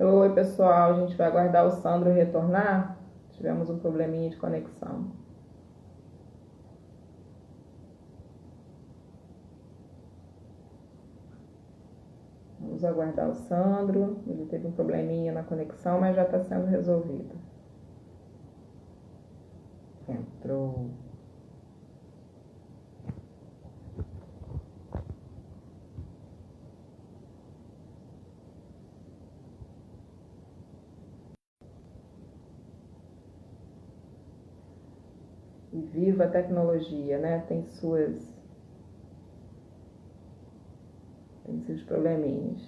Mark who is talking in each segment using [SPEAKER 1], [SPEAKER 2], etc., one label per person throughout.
[SPEAKER 1] Oi, pessoal, a gente vai aguardar o Sandro retornar. Tivemos um probleminha de conexão. Vamos aguardar o Sandro. Ele teve um probleminha na conexão, mas já está sendo resolvido. Entrou. E viva a tecnologia, né? Tem seus probleminhas.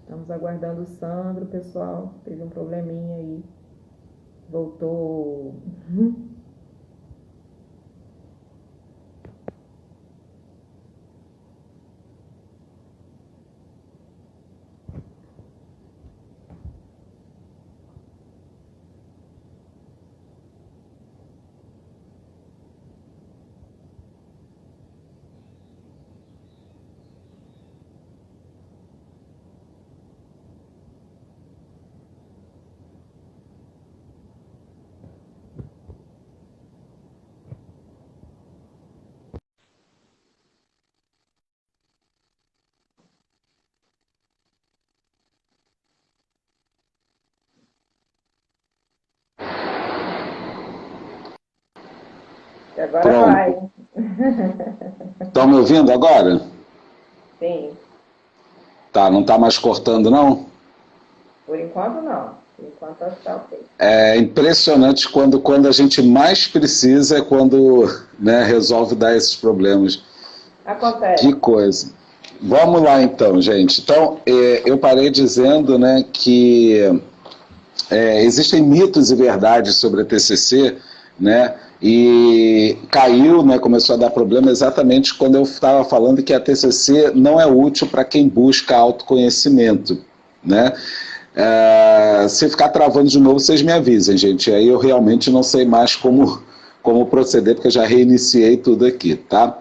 [SPEAKER 1] Estamos aguardando o Sandro, pessoal. Teve um probleminha aí. Voltou. E agora
[SPEAKER 2] Pronto.
[SPEAKER 1] vai.
[SPEAKER 2] Estão me ouvindo agora?
[SPEAKER 1] Sim,
[SPEAKER 2] Tá, não está mais cortando, não?
[SPEAKER 1] por enquanto não. Por enquanto acho que tá ok.
[SPEAKER 2] É impressionante quando a gente mais precisa é quando, né, resolve dar esses problemas. Que
[SPEAKER 1] Acontece.
[SPEAKER 2] coisa. Vamos lá então, gente. Então, eu parei dizendo, né, que existem mitos e verdades sobre a TCC, né? E caiu, né, começou a dar problema exatamente quando eu estava falando que a TCC não é útil para quem busca autoconhecimento, né? Se ficar travando de novo, vocês me avisem, gente. Aí eu realmente não sei mais como proceder, porque eu já reiniciei tudo aqui, tá?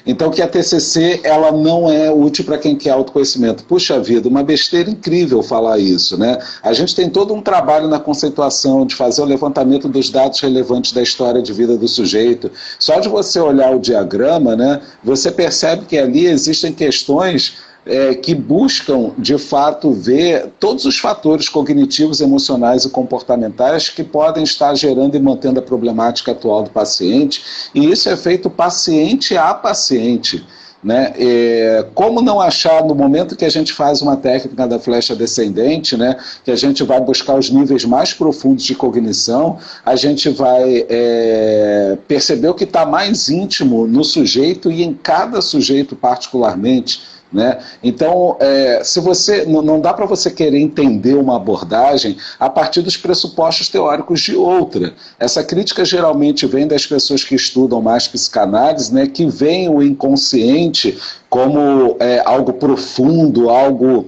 [SPEAKER 2] Então, que a TCC ela não é útil para quem quer autoconhecimento. Puxa vida, uma besteira incrível falar isso, né? A gente tem todo um trabalho na conceituação de fazer o levantamento dos dados relevantes da história de vida do sujeito. Só de você olhar o diagrama, né, você percebe que ali existem questões que buscam, de fato, ver todos os fatores cognitivos, emocionais e comportamentais que podem estar gerando e mantendo a problemática atual do paciente, e isso é feito paciente a paciente. Né? Como não achar, no momento que a gente faz uma técnica da flecha descendente, né, que a gente vai buscar os níveis mais profundos de cognição, a gente vai perceber o que está mais íntimo no sujeito e em cada sujeito particularmente. Né? Então, se você não dá para você querer entender uma abordagem a partir dos pressupostos teóricos de outra. Essa crítica geralmente vem das pessoas que estudam mais psicanálise, né, que veem o inconsciente como algo profundo, algo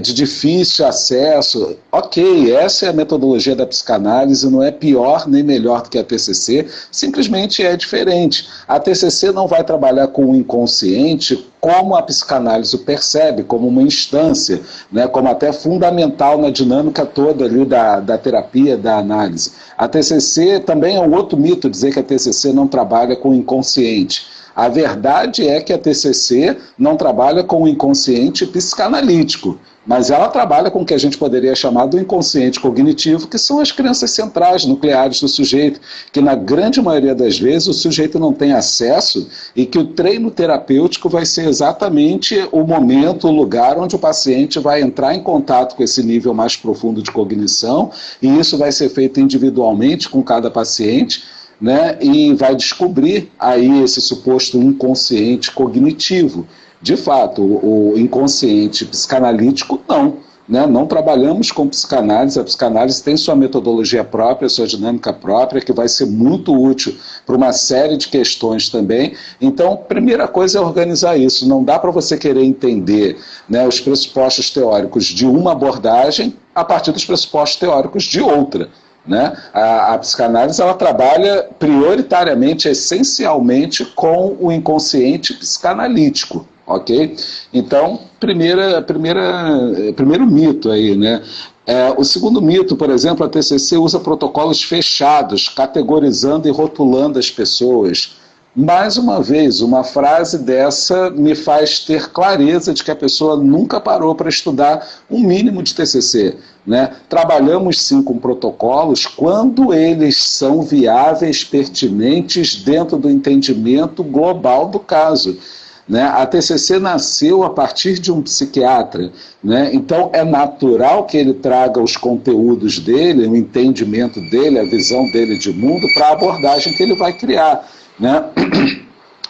[SPEAKER 2] de difícil acesso. Ok, essa é a metodologia da psicanálise, não é pior nem melhor do que a TCC, simplesmente é diferente. A TCC não vai trabalhar com o inconsciente como a psicanálise o percebe, como uma instância, né, como até fundamental na dinâmica toda ali da terapia, da análise. A TCC também é um outro mito dizer que a TCC não trabalha com o inconsciente. A verdade é que a TCC não trabalha com o inconsciente psicanalítico, mas ela trabalha com o que a gente poderia chamar do inconsciente cognitivo, que são as crenças centrais, nucleares do sujeito, que na grande maioria das vezes o sujeito não tem acesso e que o treino terapêutico vai ser exatamente o momento, o lugar onde o paciente vai entrar em contato com esse nível mais profundo de cognição, e isso vai ser feito individualmente com cada paciente, né, e vai descobrir aí esse suposto inconsciente cognitivo. De fato, o inconsciente psicanalítico não. Né? Não trabalhamos com psicanálise, a psicanálise tem sua metodologia própria, sua dinâmica própria, que vai ser muito útil para uma série de questões também. Então, primeira coisa é organizar isso. Não dá para você querer entender, né, os pressupostos teóricos de uma abordagem a partir dos pressupostos teóricos de outra. Né? A psicanálise ela trabalha prioritariamente, essencialmente, com o inconsciente psicanalítico. Ok? Então, primeiro mito aí, né? O segundo mito, por exemplo, a TCC usa protocolos fechados, categorizando e rotulando as pessoas. Mais uma vez, uma frase dessa me faz ter clareza de que a pessoa nunca parou para estudar um mínimo de TCC. Né? Trabalhamos sim com protocolos quando eles são viáveis, pertinentes dentro do entendimento global do caso. Né? A TCC nasceu a partir de um psiquiatra, né? Então é natural que ele traga os conteúdos dele, o entendimento dele, a visão dele de mundo para a abordagem que ele vai criar. Né?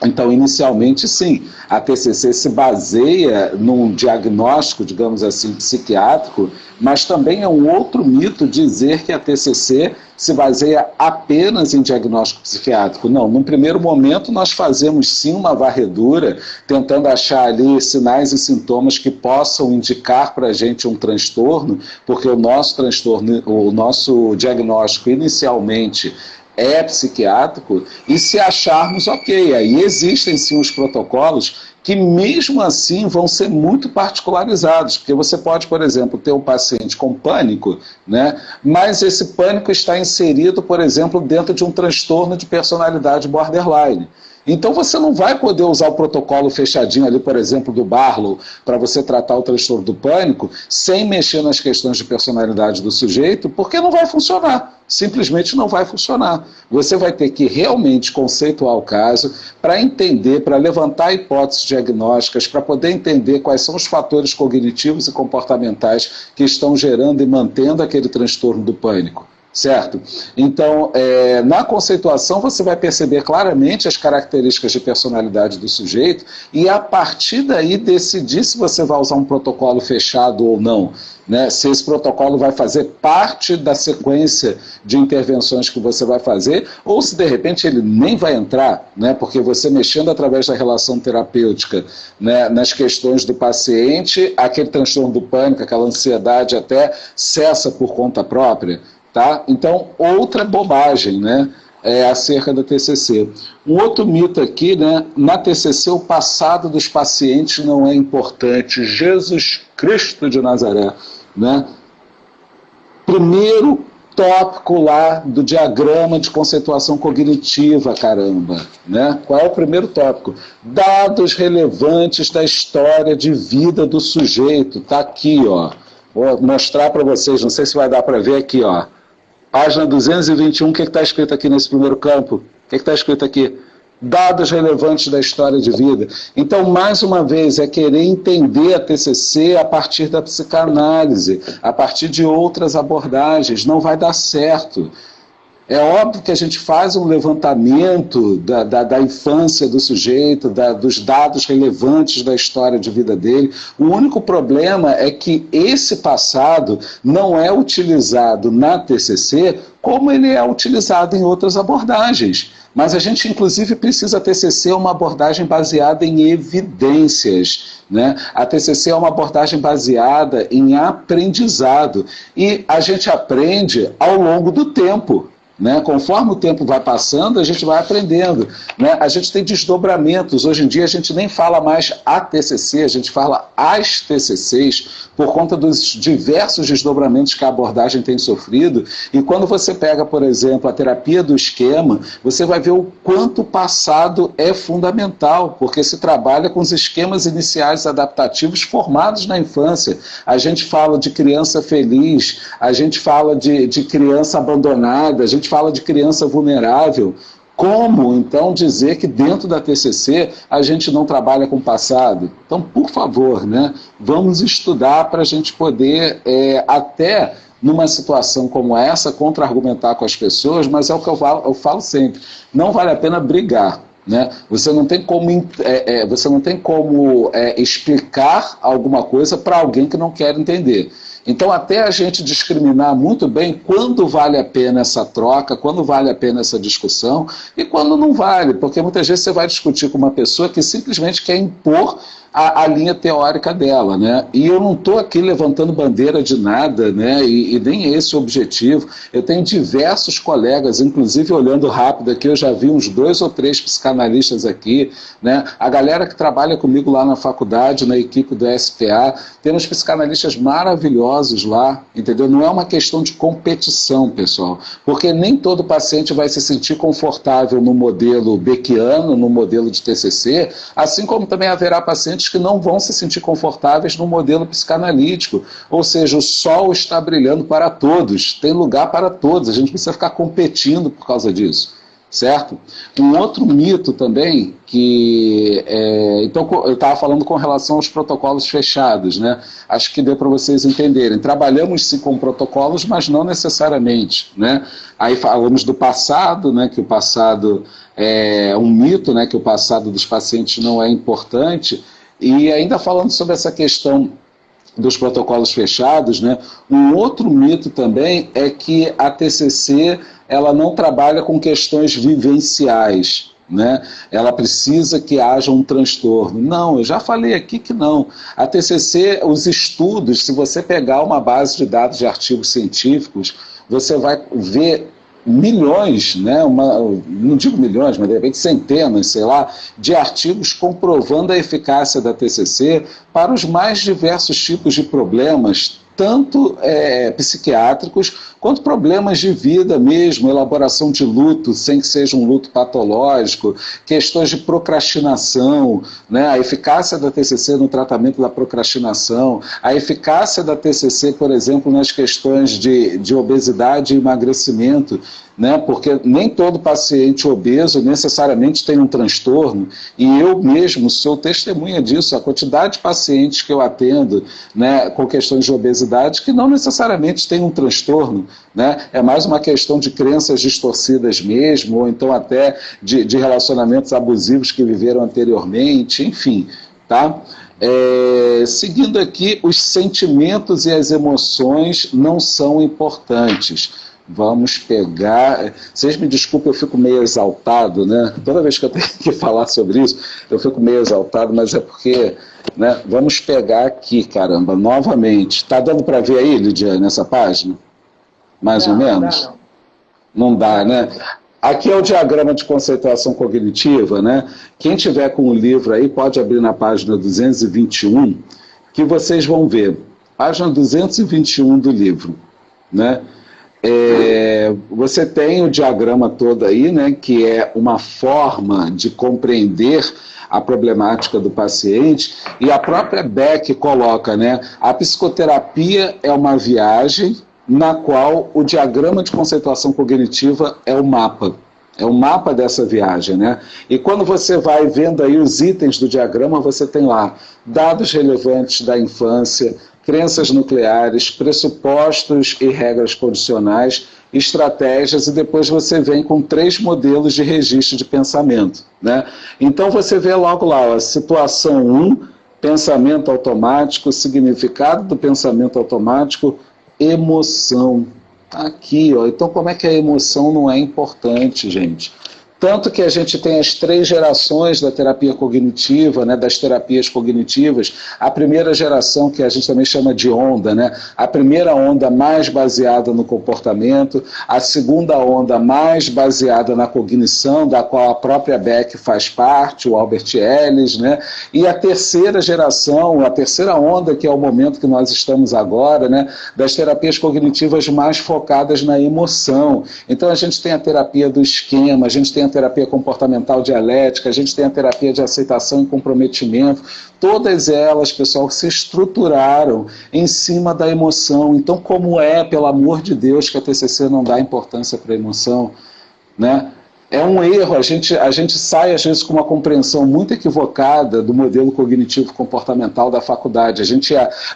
[SPEAKER 2] Então, inicialmente, sim, a TCC se baseia num diagnóstico, digamos assim, psiquiátrico, mas também é um outro mito dizer que a TCC se baseia apenas em diagnóstico psiquiátrico. Não, num primeiro momento nós fazemos sim uma varredura, tentando achar ali sinais e sintomas que possam indicar para a gente um transtorno, porque o nosso transtorno, o nosso diagnóstico inicialmente é psiquiátrico, e se acharmos, ok, aí existem sim os protocolos que mesmo assim vão ser muito particularizados, porque você pode, por exemplo, ter um paciente com pânico, né, mas esse pânico está inserido, por exemplo, dentro de um transtorno de personalidade borderline. Então você não vai poder usar o protocolo fechadinho ali, por exemplo, do Barlow, para você tratar o transtorno do pânico, sem mexer nas questões de personalidade do sujeito, porque não vai funcionar. Simplesmente não vai funcionar. Você vai ter que realmente conceituar o caso para entender, para levantar hipóteses diagnósticas, para poder entender quais são os fatores cognitivos e comportamentais que estão gerando e mantendo aquele transtorno do pânico. Certo? Então, na conceituação você vai perceber claramente as características de personalidade do sujeito e a partir daí decidir se você vai usar um protocolo fechado ou não, né? Se esse protocolo vai fazer parte da sequência de intervenções que você vai fazer ou se de repente ele nem vai entrar, né? Porque você mexendo através da relação terapêutica, né, nas questões do paciente, aquele transtorno do pânico, aquela ansiedade até cessa por conta própria. Tá? Então, outra bobagem, né, acerca da TCC. Um outro mito aqui, né, na TCC o passado dos pacientes não é importante. Jesus Cristo de Nazaré. Né? Primeiro tópico lá do diagrama de conceituação cognitiva, caramba. Né? Qual é o primeiro tópico? Dados relevantes da história de vida do sujeito. Está aqui, ó. Vou mostrar para vocês, não sei se vai dar para ver aqui, ó. Página 221, o que está escrito aqui nesse primeiro campo? O que está escrito aqui? Dados relevantes da história de vida. Então, mais uma vez, é querer entender a TCC a partir da psicanálise, a partir de outras abordagens. Não vai dar certo. É óbvio que a gente faz um levantamento da infância do sujeito, dos dados relevantes da história de vida dele. O único problema é que esse passado não é utilizado na TCC como ele é utilizado em outras abordagens. Mas a gente, inclusive, precisa TCC uma abordagem baseada em evidências. Né? A TCC é uma abordagem baseada em aprendizado. E a gente aprende ao longo do tempo. Né? Conforme o tempo vai passando, a gente vai aprendendo. Né? A gente tem desdobramentos. Hoje em dia a gente nem fala mais a TCC, a gente fala as TCCs, por conta dos diversos desdobramentos que a abordagem tem sofrido. E quando você pega, por exemplo, a terapia do esquema, você vai ver o quanto o passado é fundamental, porque se trabalha com os esquemas iniciais adaptativos formados na infância. A gente fala de criança feliz, a gente fala de criança abandonada, a gente fala de criança vulnerável. Como, então, dizer que dentro da TCC a gente não trabalha com o passado? Então, por favor, né, vamos estudar para a gente poder, até numa situação como essa, contra-argumentar com as pessoas, mas é o que eu falo sempre, não vale a pena brigar. Né? Você não tem como explicar alguma coisa para alguém que não quer entender. Então, até a gente discriminar muito bem quando vale a pena essa troca, quando vale a pena essa discussão e quando não vale, porque muitas vezes você vai discutir com uma pessoa que simplesmente quer impor a linha teórica dela, né? E eu não estou aqui levantando bandeira de nada, né? E nem esse o objetivo. Eu tenho diversos colegas, inclusive olhando rápido aqui, eu já vi uns 2 ou 3 psicanalistas aqui, né? A galera que trabalha comigo lá na faculdade, na equipe do SPA, temos psicanalistas maravilhosos lá, entendeu? Não é uma questão de competição, pessoal, porque nem todo paciente vai se sentir confortável no modelo beckiano, no modelo de TCC, assim como também haverá pacientes que não vão se sentir confortáveis no modelo psicanalítico, ou seja, o sol está brilhando para todos, tem lugar para todos, a gente precisa ficar competindo por causa disso, certo? Um outro mito também, então eu estava falando com relação aos protocolos fechados, né? Acho que deu para vocês entenderem, trabalhamos sim com protocolos, mas não necessariamente, né? Aí falamos do passado, né? Que o passado é um mito, né? Que o passado dos pacientes não é importante, e ainda falando sobre essa questão dos protocolos fechados, né? Um outro mito também é que a TCC ela não trabalha com questões vivenciais, né? Ela precisa que haja um transtorno. Não, eu já falei aqui que não. A TCC, os estudos, se você pegar uma base de dados de artigos científicos, você vai ver milhões, né, não digo milhões, mas de repente centenas, sei lá, de artigos comprovando a eficácia da TCC para os mais diversos tipos de problemas, tanto psiquiátricos, quanto problemas de vida mesmo, elaboração de luto, sem que seja um luto patológico, questões de procrastinação, né, a eficácia da TCC no tratamento da procrastinação, a eficácia da TCC, por exemplo, nas questões de obesidade e emagrecimento, né, porque nem todo paciente obeso necessariamente tem um transtorno, e eu mesmo sou testemunha disso, a quantidade de pacientes que eu atendo, né, com questões de obesidade que não necessariamente tem um transtorno, né, é mais uma questão de crenças distorcidas mesmo, ou então até de relacionamentos abusivos que viveram anteriormente, enfim, tá? Seguindo aqui, os sentimentos e as emoções não são importantes. Vamos pegar... Vocês me desculpem, eu fico meio exaltado, né? Toda vez que eu tenho que falar sobre isso, eu fico meio exaltado, mas é porque... né? Vamos pegar aqui, caramba, novamente. Está dando para ver aí, Lidiane, nessa página? Mais ou menos? Não dá, né? Aqui é o diagrama de conceituação cognitiva, né? Quem tiver com o livro aí pode abrir na página 221, que vocês vão ver. Página 221 do livro, né? Você tem o diagrama todo aí, né, que é uma forma de compreender a problemática do paciente, e a própria Beck coloca, né, a psicoterapia é uma viagem na qual o diagrama de conceituação cognitiva é o mapa dessa viagem, né? E quando você vai vendo aí os itens do diagrama, você tem lá dados relevantes da infância, crenças nucleares, pressupostos e regras condicionais, estratégias, e depois você vem com 3 modelos de registro de pensamento, né? Então você vê logo lá, a situação 1, pensamento automático, significado do pensamento automático, emoção. Aqui, ó. Então como é que a emoção não é importante, gente? Tanto que a gente tem as 3 gerações da terapia cognitiva, né, das terapias cognitivas. A primeira geração, que a gente também chama de onda, né? A primeira onda mais baseada no comportamento, a segunda onda mais baseada na cognição, da qual a própria Beck faz parte, o Albert Ellis, né? E a terceira geração, a terceira onda, que é o momento que nós estamos agora, né, das terapias cognitivas mais focadas na emoção. Então a gente tem a terapia do esquema, a gente tem a terapia comportamental dialética, a gente tem a terapia de aceitação e comprometimento, todas elas, pessoal, se estruturaram em cima da emoção. Então, como é, pelo amor de Deus, que a TCC não dá importância para a emoção, né? É um erro, a gente sai às vezes com uma compreensão muito equivocada do modelo cognitivo comportamental da faculdade.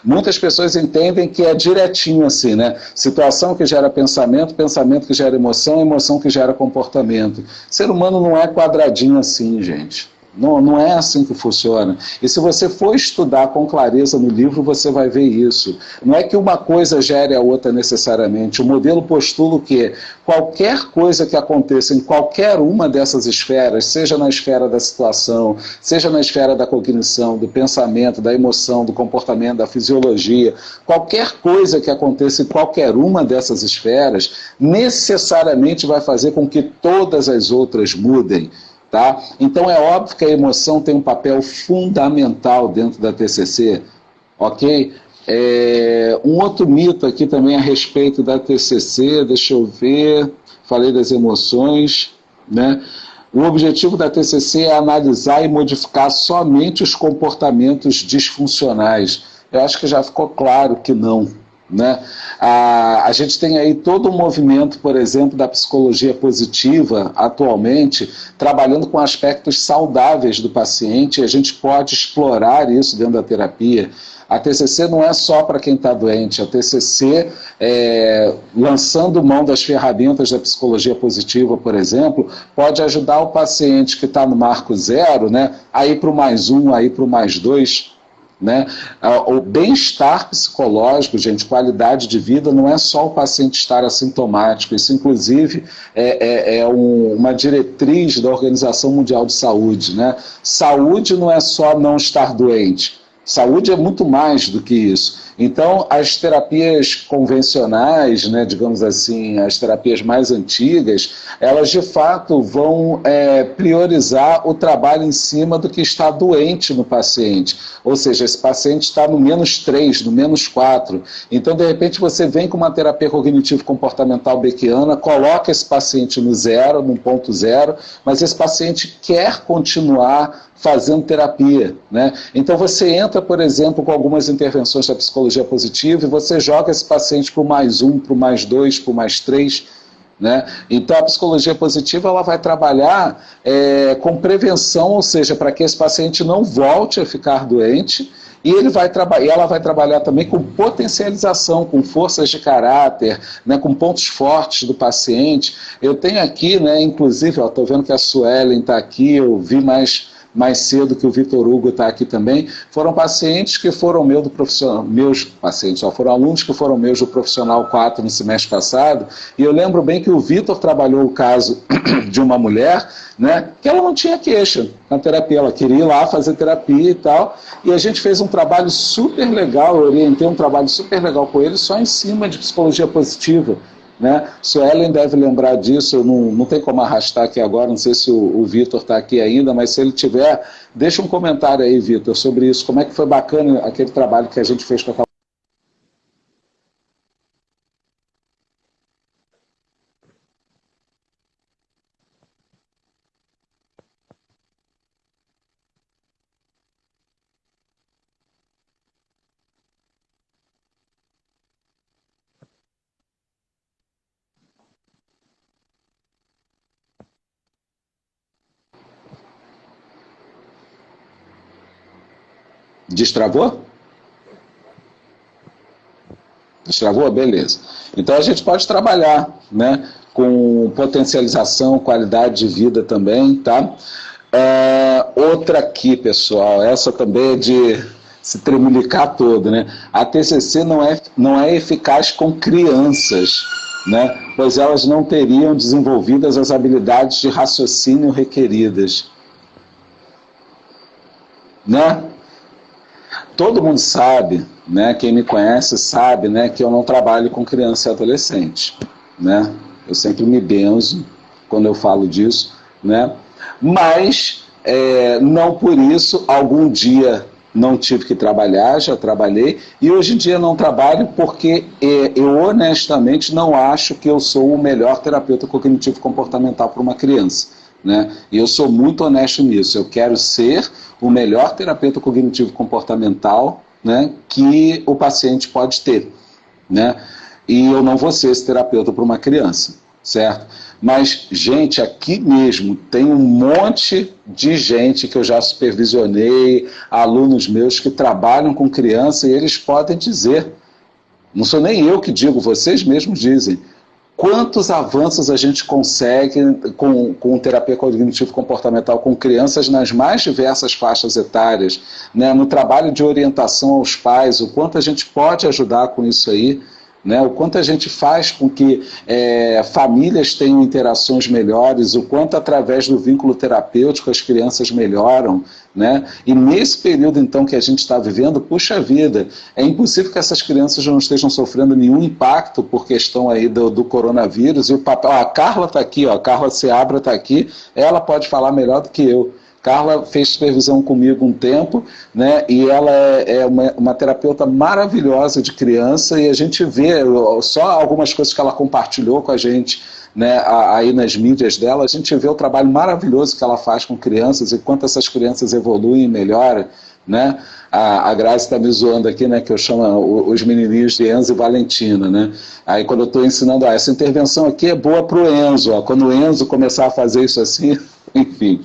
[SPEAKER 2] Muitas pessoas entendem que é direitinho assim, né? Situação que gera pensamento, pensamento que gera emoção, emoção que gera comportamento. O ser humano não é quadradinho assim, gente. Não, não é assim que funciona. E se você for estudar com clareza no livro, você vai ver isso. Não é que uma coisa gere a outra necessariamente. O modelo postula que qualquer coisa que aconteça em qualquer uma dessas esferas, seja na esfera da situação, seja na esfera da cognição, do pensamento, da emoção, do comportamento, da fisiologia, qualquer coisa que aconteça em qualquer uma dessas esferas, necessariamente vai fazer com que todas as outras mudem. Tá? Então é óbvio que a emoção tem um papel fundamental dentro da TCC, ok? Um outro mito aqui também a respeito da TCC, deixa eu ver, falei das emoções, né? O objetivo da TCC é analisar e modificar somente os comportamentos disfuncionais. Eu acho que já ficou claro que não. Né? A gente tem aí todo um movimento, por exemplo, da psicologia positiva, atualmente, trabalhando com aspectos saudáveis do paciente, e a gente pode explorar isso dentro da terapia. A TCC não é só para quem está doente, a TCC, lançando mão das ferramentas da psicologia positiva, por exemplo, pode ajudar o paciente que está no marco zero, né, a ir para o +1, a ir para o +2, né? O bem-estar psicológico, gente, qualidade de vida, não é só o paciente estar assintomático, isso inclusive uma diretriz da Organização Mundial de Saúde, né? Saúde não é só não estar doente, saúde é muito mais do que isso. Então, as terapias convencionais, né, digamos assim, as terapias mais antigas, elas de fato vão priorizar o trabalho em cima do que está doente no paciente. Ou seja, esse paciente está no -3, no -4. Então, de repente, você vem com uma terapia cognitivo-comportamental beckiana, coloca esse paciente no 0, num ponto 0, mas esse paciente quer continuar fazendo terapia, né? Então você entra, por exemplo, com algumas intervenções da psicologia positiva e você joga esse paciente para o +1, para o +2, para o +3, né? Então a psicologia positiva ela vai trabalhar com prevenção, ou seja, para que esse paciente não volte a ficar doente, e ela vai trabalhar também com potencialização, com forças de caráter, né, com pontos fortes do paciente. Eu tenho aqui, né, inclusive, estou vendo que a Suelen está aqui, eu vi mais cedo que o Vitor Hugo está aqui também, foram pacientes que foram foram alunos que foram meus do Profissional 4 no semestre passado, e eu lembro bem que o Vitor trabalhou o caso de uma mulher, né, que ela não tinha queixa na terapia, ela queria ir lá fazer terapia e tal, e a gente fez um trabalho super legal, eu orientei um trabalho super legal com ele, só em cima de psicologia positiva, né? Suelen deve lembrar disso, não tem como arrastar aqui agora, não sei se o Vitor está aqui ainda, mas se ele tiver, deixa um comentário aí, Vitor, sobre isso, como é que foi bacana aquele trabalho que a gente fez com aquela... Destravou? Destravou? Beleza. Então a gente pode trabalhar, né, com potencialização, qualidade de vida também, tá? Outra aqui, pessoal, essa também é de se tremulicar todo, né? A TCC não é eficaz com crianças, né? Pois elas não teriam desenvolvidas as habilidades de raciocínio requeridas, né? Todo mundo sabe, né, quem me conhece sabe, né, que eu não trabalho com criança e adolescente, né? Eu sempre me benzo quando eu falo disso, né? Mas não por isso algum dia não tive que trabalhar, já trabalhei, e hoje em dia não trabalho porque eu honestamente não acho que eu sou o melhor terapeuta cognitivo comportamental para uma criança, né? E eu sou muito honesto nisso, eu quero ser o melhor terapeuta cognitivo comportamental, né, que o paciente pode ter, né? E eu não vou ser esse terapeuta para uma criança, certo? Mas, gente, aqui mesmo tem um monte de gente que eu já supervisionei, alunos meus que trabalham com criança, e eles podem dizer, não sou nem eu que digo, vocês mesmos dizem, Quantos avanços a gente consegue com terapia cognitivo-comportamental com crianças nas mais diversas faixas etárias, né? No trabalho de orientação aos pais, o quanto a gente pode ajudar com isso aí, né? O quanto a gente faz com que famílias tenham interações melhores, o quanto através do vínculo terapêutico as crianças melhoram, né? E nesse período então que a gente está vivendo, puxa vida, é impossível que essas crianças não estejam sofrendo nenhum impacto por questão aí do coronavírus. E o papel, a Carla está aqui, a Carla Seabra está aqui, ela pode falar melhor do que eu. Carla fez supervisão comigo um tempo, né, e ela é uma terapeuta maravilhosa de criança, e a gente vê só algumas coisas que ela compartilhou com a gente, né, aí nas mídias dela, a gente vê o trabalho maravilhoso que ela faz com crianças e quanto essas crianças evoluem e melhoram, né? A Grazi está me zoando aqui, né, que eu chamo os menininhos de Enzo e Valentina, né? Aí quando eu estou ensinando, essa intervenção aqui é boa para o Enzo, quando o Enzo começar a fazer isso assim, enfim,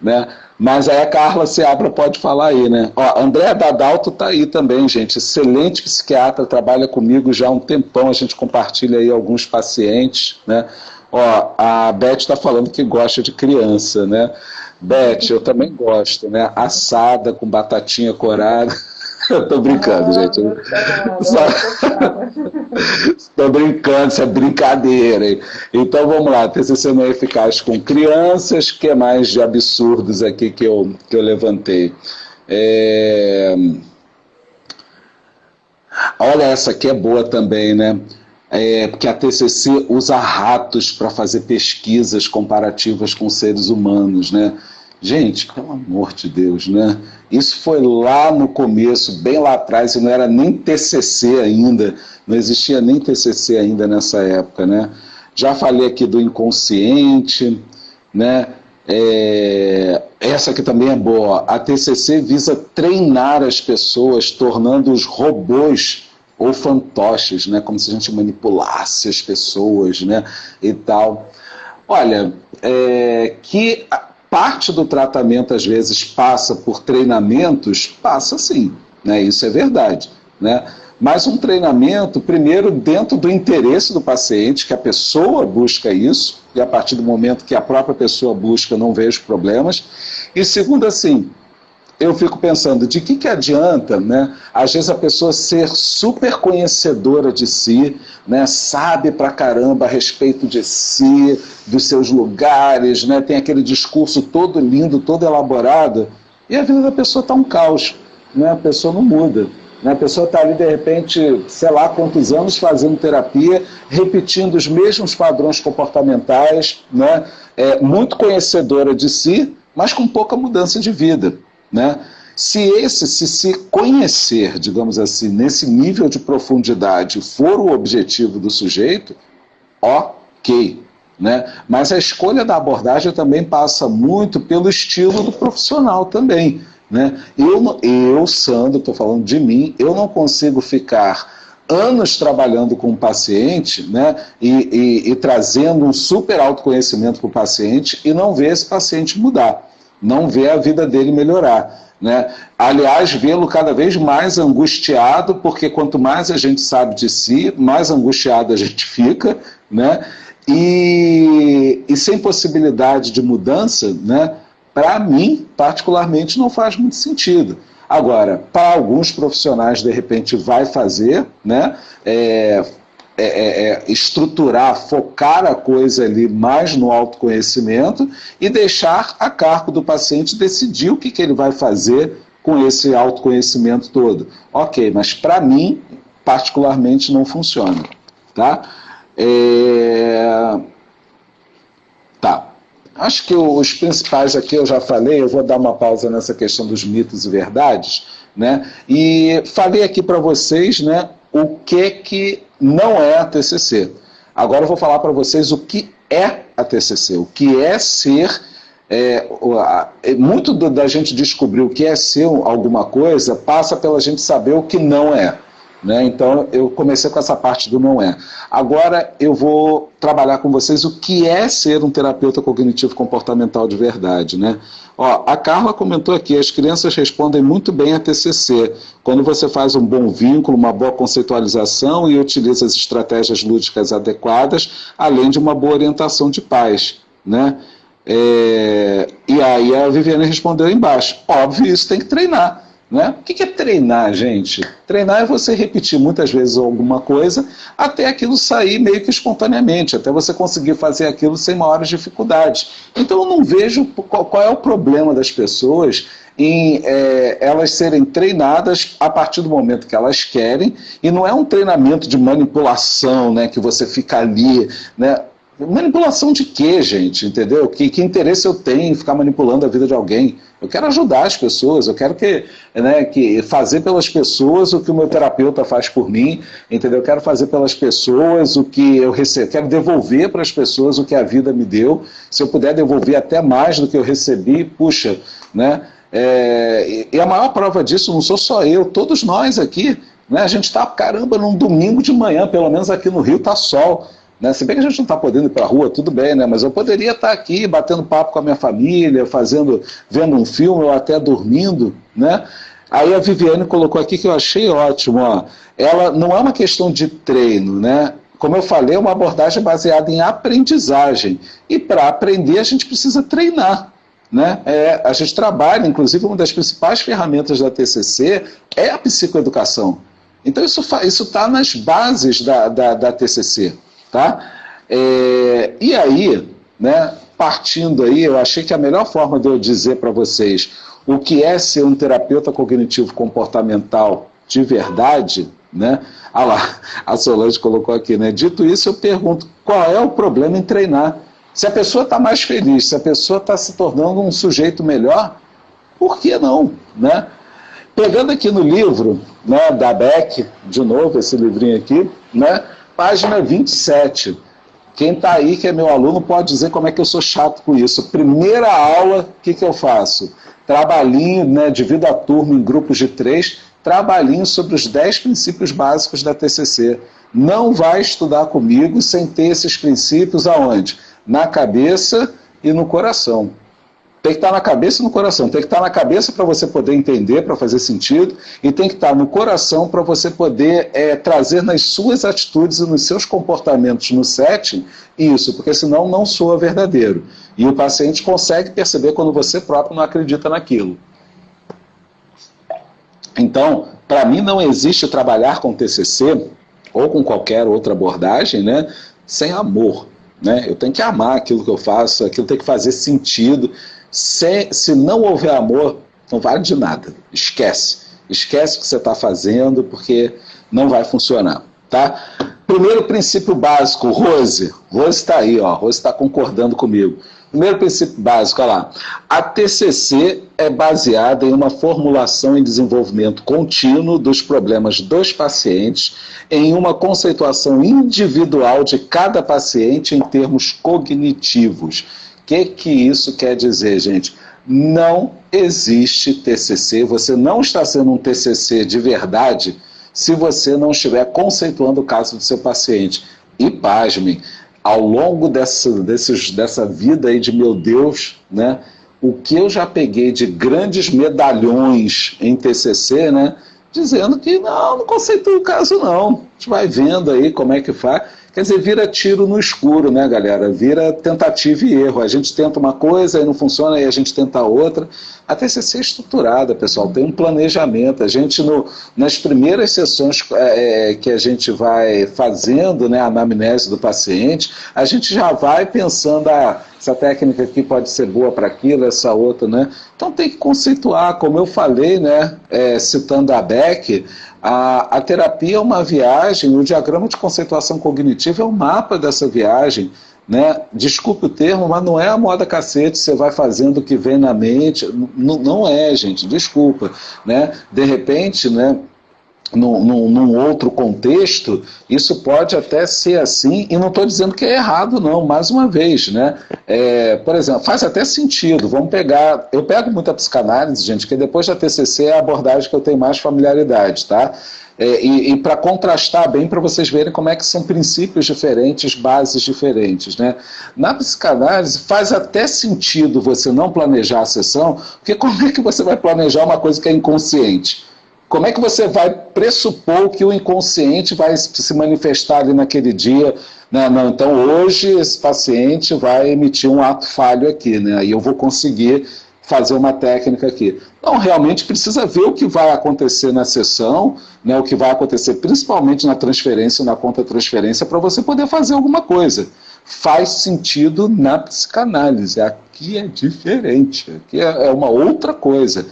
[SPEAKER 2] né? Mas aí a Carla Seabra pode falar aí, né? Andréa Dadalto está aí também, gente, excelente psiquiatra, trabalha comigo já há um tempão, a gente compartilha aí alguns pacientes, né? A Beth está falando que gosta de criança, né? Beth, eu também gosto, né? Assada com batatinha corada. Eu tô brincando, gente. Estou brincando, isso é brincadeira. Hein? Então vamos lá, TCC não é eficaz com crianças, o que mais de absurdos aqui que eu levantei? Olha, essa aqui é boa também, né? Porque a TCC usa ratos para fazer pesquisas comparativas com seres humanos, né? Gente, pelo amor de Deus, né? Isso foi lá no começo, bem lá atrás, e não era nem TCC ainda, não existia nem TCC ainda nessa época, né? Já falei aqui do inconsciente, né? Essa aqui também é boa. A TCC visa treinar as pessoas, tornando-os robôs ou fantoches, né? Como se a gente manipulasse as pessoas, né? E tal. Olha, que parte do tratamento, às vezes, passa por treinamentos, passa sim, né? Isso é verdade, né? Mas um treinamento, primeiro, dentro do interesse do paciente, que a pessoa busca isso, e a partir do momento que a própria pessoa busca, não vejo problemas. E segundo, assim, eu fico pensando, de que adianta, né? Às vezes a pessoa ser super conhecedora de si, né? Sabe pra caramba a respeito de si, dos seus lugares, né? Tem aquele discurso todo lindo, todo elaborado, e a vida da pessoa está um caos, né? A pessoa não muda. Né? A pessoa está ali, de repente, sei lá quantos anos fazendo terapia, repetindo os mesmos padrões comportamentais, né? Muito conhecedora de si, mas com pouca mudança de vida. Né? Se conhecer, digamos assim, nesse nível de profundidade for o objetivo do sujeito, ok. Né? Mas a escolha da abordagem também passa muito pelo estilo do profissional também. Né? Eu, Sandro, estou falando de mim, eu não consigo ficar anos trabalhando com um paciente, né, e trazendo um super autoconhecimento para o paciente e não ver esse paciente mudar, não ver a vida dele melhorar. Né? Aliás, vê-lo cada vez mais angustiado, porque quanto mais a gente sabe de si, mais angustiado a gente fica, né? E sem possibilidade de mudança, né? Para mim, particularmente, não faz muito sentido. Agora, para alguns profissionais, de repente, vai fazer, né? Estruturar, focar a coisa ali mais no autoconhecimento e deixar a cargo do paciente decidir o que ele vai fazer com esse autoconhecimento todo. Ok, mas para mim, particularmente, não funciona. Tá? Tá. Acho que os principais aqui eu já falei, eu vou dar uma pausa nessa questão dos mitos e verdades, né? E falei aqui para vocês, né, o que não é a TCC. Agora eu vou falar para vocês o que é a TCC, o que é ser... muito da gente descobrir o que é ser alguma coisa passa pela gente saber o que não é. né? Então eu comecei com essa parte do não é. Agora eu vou trabalhar com vocês o que é ser um terapeuta cognitivo comportamental de verdade, né? Ó, a Carla comentou aqui, as crianças respondem muito bem a TCC, quando você faz um bom vínculo, uma boa conceitualização e utiliza as estratégias lúdicas adequadas, além de uma boa orientação de pais, né? E aí a Viviane respondeu embaixo, óbvio, isso tem que treinar. Né? O que é treinar, gente? Treinar é você repetir muitas vezes alguma coisa até aquilo sair meio que espontaneamente, até você conseguir fazer aquilo sem maiores dificuldades. Então eu não vejo qual é o problema das pessoas em elas serem treinadas a partir do momento que elas querem, e não é um treinamento de manipulação, né, que você fica ali, né? Manipulação de quê, gente? Entendeu? Que interesse eu tenho em ficar manipulando a vida de alguém? Eu quero ajudar as pessoas, eu quero que fazer pelas pessoas o que o meu terapeuta faz por mim, entendeu? Eu quero fazer pelas pessoas o que eu recebo, quero devolver para as pessoas o que a vida me deu. Se eu puder devolver até mais do que eu recebi, puxa, né? E a maior prova disso não sou só eu, todos nós aqui, né? A gente está, caramba, num domingo de manhã, pelo menos aqui no Rio está sol. Né? Se bem que a gente não está podendo ir para a rua, tudo bem, né? Mas eu poderia estar aqui batendo papo com a minha família, vendo um filme ou até dormindo, né? Aí a Viviane colocou aqui que eu achei ótimo, ó. Ela não é uma questão de treino, né? Como eu falei, é uma abordagem baseada em aprendizagem. E para aprender a gente precisa treinar. Né? A gente trabalha, inclusive uma das principais ferramentas da TCC é a psicoeducação. Então isso está nas bases da TCC. Tá? E aí, né, partindo aí, eu achei que a melhor forma de eu dizer para vocês o que é ser um terapeuta cognitivo comportamental de verdade, né? Ah lá, a Solange colocou aqui, né? Dito isso, eu pergunto, qual é o problema em treinar? Se a pessoa está mais feliz, se a pessoa está se tornando um sujeito melhor, por que não, né? Pegando aqui no livro, né, da Beck, de novo, esse livrinho aqui, né? Página 27. Quem está aí, que é meu aluno, pode dizer como é que eu sou chato com isso. Primeira aula, o que eu faço? Trabalhinho, né, divido a turma em grupos de 3, trabalhinho sobre os 10 princípios básicos da TCC. Não vai estudar comigo sem ter esses princípios aonde? Na cabeça e no coração. Tem que estar na cabeça e no coração. Tem que estar na cabeça para você poder entender, para fazer sentido, e tem que estar no coração para você poder trazer nas suas atitudes e nos seus comportamentos no setting isso, porque senão não soa verdadeiro. E o paciente consegue perceber quando você próprio não acredita naquilo. Então, para mim não existe trabalhar com TCC ou com qualquer outra abordagem, né, sem amor. Né? Eu tenho que amar aquilo que eu faço, aquilo tem que fazer sentido. Se não houver amor, não vale de nada. Esquece. Esquece o que você está fazendo, porque não vai funcionar. Tá? Primeiro princípio básico, Rose está aí, ó, Rose está concordando comigo. Primeiro princípio básico, olha lá. A TCC é baseada em uma formulação e desenvolvimento contínuo dos problemas dos pacientes, em uma conceituação individual de cada paciente em termos cognitivos. O que isso quer dizer, gente? Não existe TCC, você não está sendo um TCC de verdade se você não estiver conceituando o caso do seu paciente. E pasmem, ao longo dessa vida aí de meu Deus, né, o que eu já peguei de grandes medalhões em TCC, né, dizendo que não conceitua o caso não, a gente vai vendo aí como é que faz. Quer dizer, vira tiro no escuro, né, galera? Vira tentativa e erro. A gente tenta uma coisa e não funciona, aí a gente tenta outra. A TCC é estruturada, pessoal, tem um planejamento. A gente, nas primeiras sessões que a gente vai fazendo, né, a anamnese do paciente, a gente já vai pensando, essa técnica aqui pode ser boa para aquilo, essa outra, né? Então tem que conceituar, como eu falei, né, citando a Beck, a terapia é uma viagem, o diagrama de conceituação cognitiva é o mapa dessa viagem, né? Desculpe o termo, mas não é a moda cacete, você vai fazendo o que vem na mente, não é, gente, desculpa, né? De repente, né, num outro contexto, isso pode até ser assim, e não estou dizendo que é errado não, mais uma vez, né? Por exemplo, faz até sentido, eu pego muita psicanálise, gente, que depois da TCC é a abordagem que eu tenho mais familiaridade, tá? e para contrastar bem, para vocês verem como é que são princípios diferentes, bases diferentes, né? Na psicanálise faz até sentido você não planejar a sessão, porque como é que você vai planejar uma coisa que é inconsciente? Como é que você vai pressupor que o inconsciente vai se manifestar ali naquele dia? Não, então hoje esse paciente vai emitir um ato falho aqui, né? Aí eu vou conseguir fazer uma técnica aqui. Não, realmente precisa ver o que vai acontecer na sessão, né, o que vai acontecer principalmente na transferência e na contra-transferência, para você poder fazer alguma coisa. Faz sentido na psicanálise. Aqui é diferente, aqui é uma outra coisa.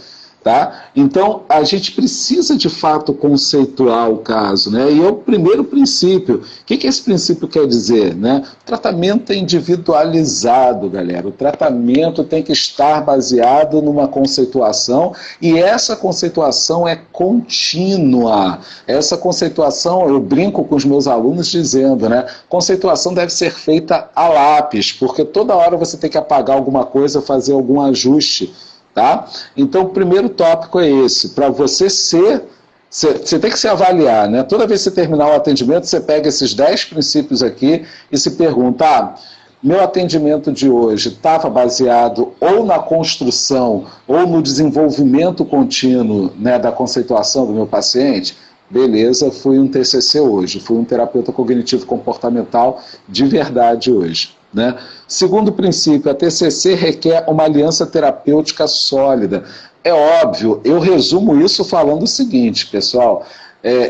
[SPEAKER 2] Tá? Então, a gente precisa, de fato, conceituar o caso, né? E é o primeiro princípio. O que esse princípio quer dizer? Né? O tratamento é individualizado, galera. O tratamento tem que estar baseado numa conceituação, e essa conceituação é contínua. Essa conceituação, eu brinco com os meus alunos dizendo, né? Conceituação deve ser feita a lápis, porque toda hora você tem que apagar alguma coisa, fazer algum ajuste. Tá? Então, o primeiro tópico é esse, para você você tem que se avaliar, né? Toda vez que você terminar o atendimento, você pega esses 10 princípios aqui e se pergunta, meu atendimento de hoje estava baseado ou na construção ou no desenvolvimento contínuo, né, da conceituação do meu paciente? Beleza, fui um TCC hoje, fui um terapeuta cognitivo comportamental de verdade hoje. Né? Segundo princípio, a TCC requer uma aliança terapêutica sólida. É óbvio, eu resumo isso falando o seguinte, pessoal,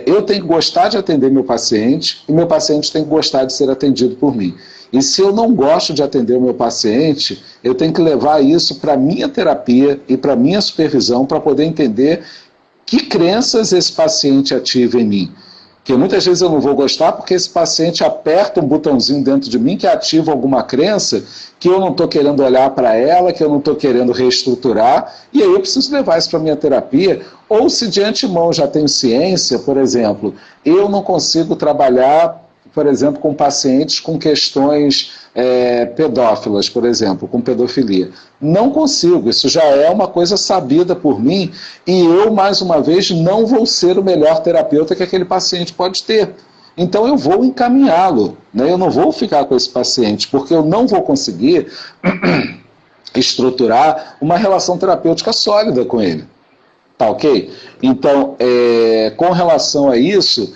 [SPEAKER 2] eu tenho que gostar de atender meu paciente e meu paciente tem que gostar de ser atendido por mim. E se eu não gosto de atender o meu paciente, eu tenho que levar isso para a minha terapia e para a minha supervisão para poder entender que crenças esse paciente ativa em mim. Porque muitas vezes eu não vou gostar porque esse paciente aperta um botãozinho dentro de mim que ativa alguma crença que eu não estou querendo olhar para ela, que eu não estou querendo reestruturar, e aí eu preciso levar isso para a minha terapia. Ou se de antemão já tenho ciência, por exemplo, eu não consigo trabalhar, por exemplo, com pacientes com questões pedófilas, por exemplo, com pedofilia. Não consigo, isso já é uma coisa sabida por mim, e eu, mais uma vez, não vou ser o melhor terapeuta que aquele paciente pode ter. Então eu vou encaminhá-lo, né? Eu não vou ficar com esse paciente, porque eu não vou conseguir estruturar uma relação terapêutica sólida com ele. Tá ok? Então, com relação a isso,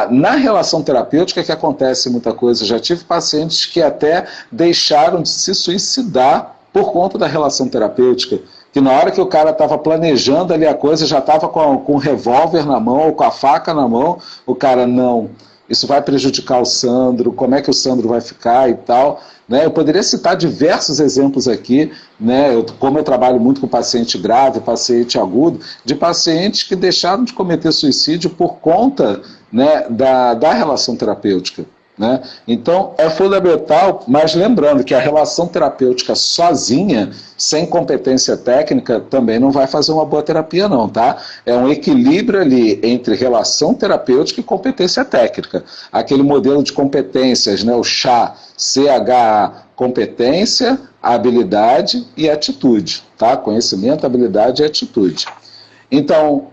[SPEAKER 2] na relação terapêutica que acontece muita coisa, já tive pacientes que até deixaram de se suicidar por conta da relação terapêutica, que na hora que o cara estava planejando ali a coisa, já estava com o revólver na mão ou com a faca na mão, o cara, não, isso vai prejudicar o Sandro, como é que o Sandro vai ficar e tal, né? Eu poderia citar diversos exemplos aqui, né? Como eu trabalho muito com paciente grave, paciente agudo, de pacientes que deixaram de cometer suicídio por conta, né, da relação terapêutica. Né? Então, é fundamental, mas lembrando que a relação terapêutica sozinha, sem competência técnica, também não vai fazer uma boa terapia não, tá? É um equilíbrio ali entre relação terapêutica e competência técnica. Aquele modelo de competências, né, o CHA, competência, habilidade e atitude, tá? Conhecimento, habilidade e atitude. Então,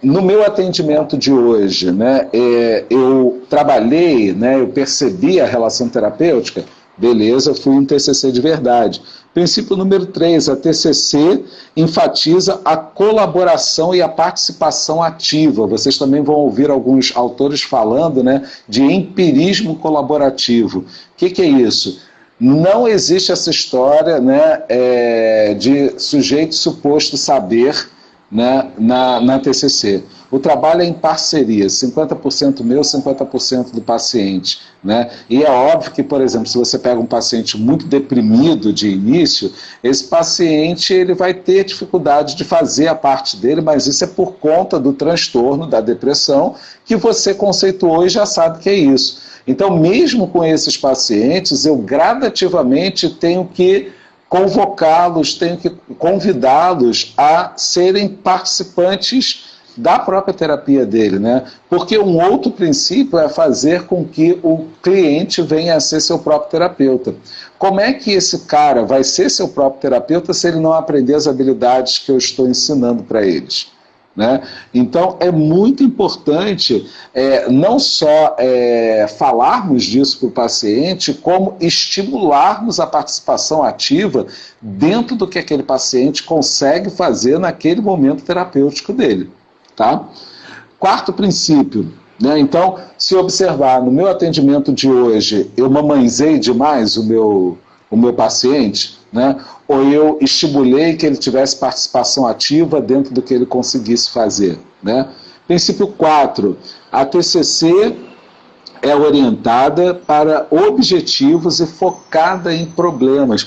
[SPEAKER 2] no meu atendimento de hoje, né, eu trabalhei, né, eu percebi a relação terapêutica, beleza, fui um TCC de verdade. Princípio número 3, a TCC enfatiza a colaboração e a participação ativa. Vocês também vão ouvir alguns autores falando, né, de empirismo colaborativo. O que é isso? Não existe essa história, né, de sujeito suposto saber, né, na TCC. O trabalho é em parceria, 50% meu, 50% do paciente. Né? E é óbvio que, por exemplo, se você pega um paciente muito deprimido de início, esse paciente ele vai ter dificuldade de fazer a parte dele, mas isso é por conta do transtorno, da depressão, que você conceituou e já sabe que é isso. Então, mesmo com esses pacientes, eu gradativamente tenho que convocá-los, tenho que convidá-los a serem participantes da própria terapia dele, né? Porque um outro princípio é fazer com que o cliente venha a ser seu próprio terapeuta. Como é que esse cara vai ser seu próprio terapeuta se ele não aprender as habilidades que eu estou ensinando para eles? né? Então, é muito importante não só falarmos disso para o paciente, como estimularmos a participação ativa dentro do que aquele paciente consegue fazer naquele momento terapêutico dele. Tá? Quarto princípio, né? Então, se observar no meu atendimento de hoje, eu mamãezei demais o meu paciente, né? Ou eu estimulei que ele tivesse participação ativa dentro do que ele conseguisse fazer, né? Princípio 4, a TCC é orientada para objetivos e focada em problemas.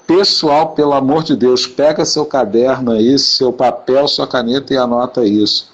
[SPEAKER 2] Pessoal, pelo amor de Deus, pega seu caderno aí, seu papel, sua caneta e anota isso.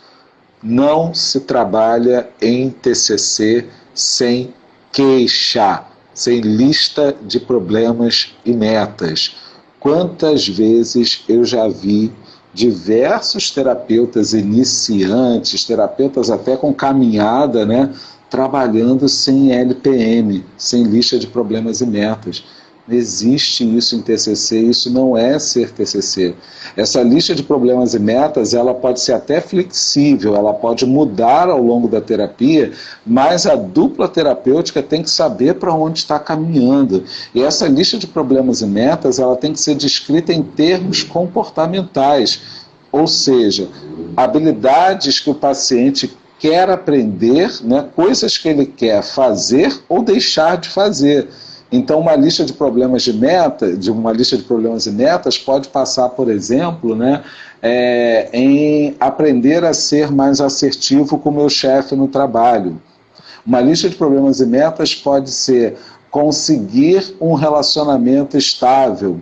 [SPEAKER 2] Não se trabalha em TCC sem queixa, sem lista de problemas e metas. Quantas vezes eu já vi diversos terapeutas iniciantes, terapeutas até com caminhada, né, trabalhando sem LPM, sem lista de problemas e metas. Não existe isso em TCC, isso não é ser TCC. Essa lista de problemas e metas, ela pode ser até flexível, ela pode mudar ao longo da terapia, mas a dupla terapêutica tem que saber para onde está caminhando. E essa lista de problemas e metas, ela tem que ser descrita em termos comportamentais, ou seja, habilidades que o paciente quer aprender, né, coisas que ele quer fazer ou deixar de fazer. Então, uma lista de problemas e metas pode passar, por exemplo, né, em aprender a ser mais assertivo com o meu chefe no trabalho. Uma lista de problemas e metas pode ser conseguir um relacionamento estável.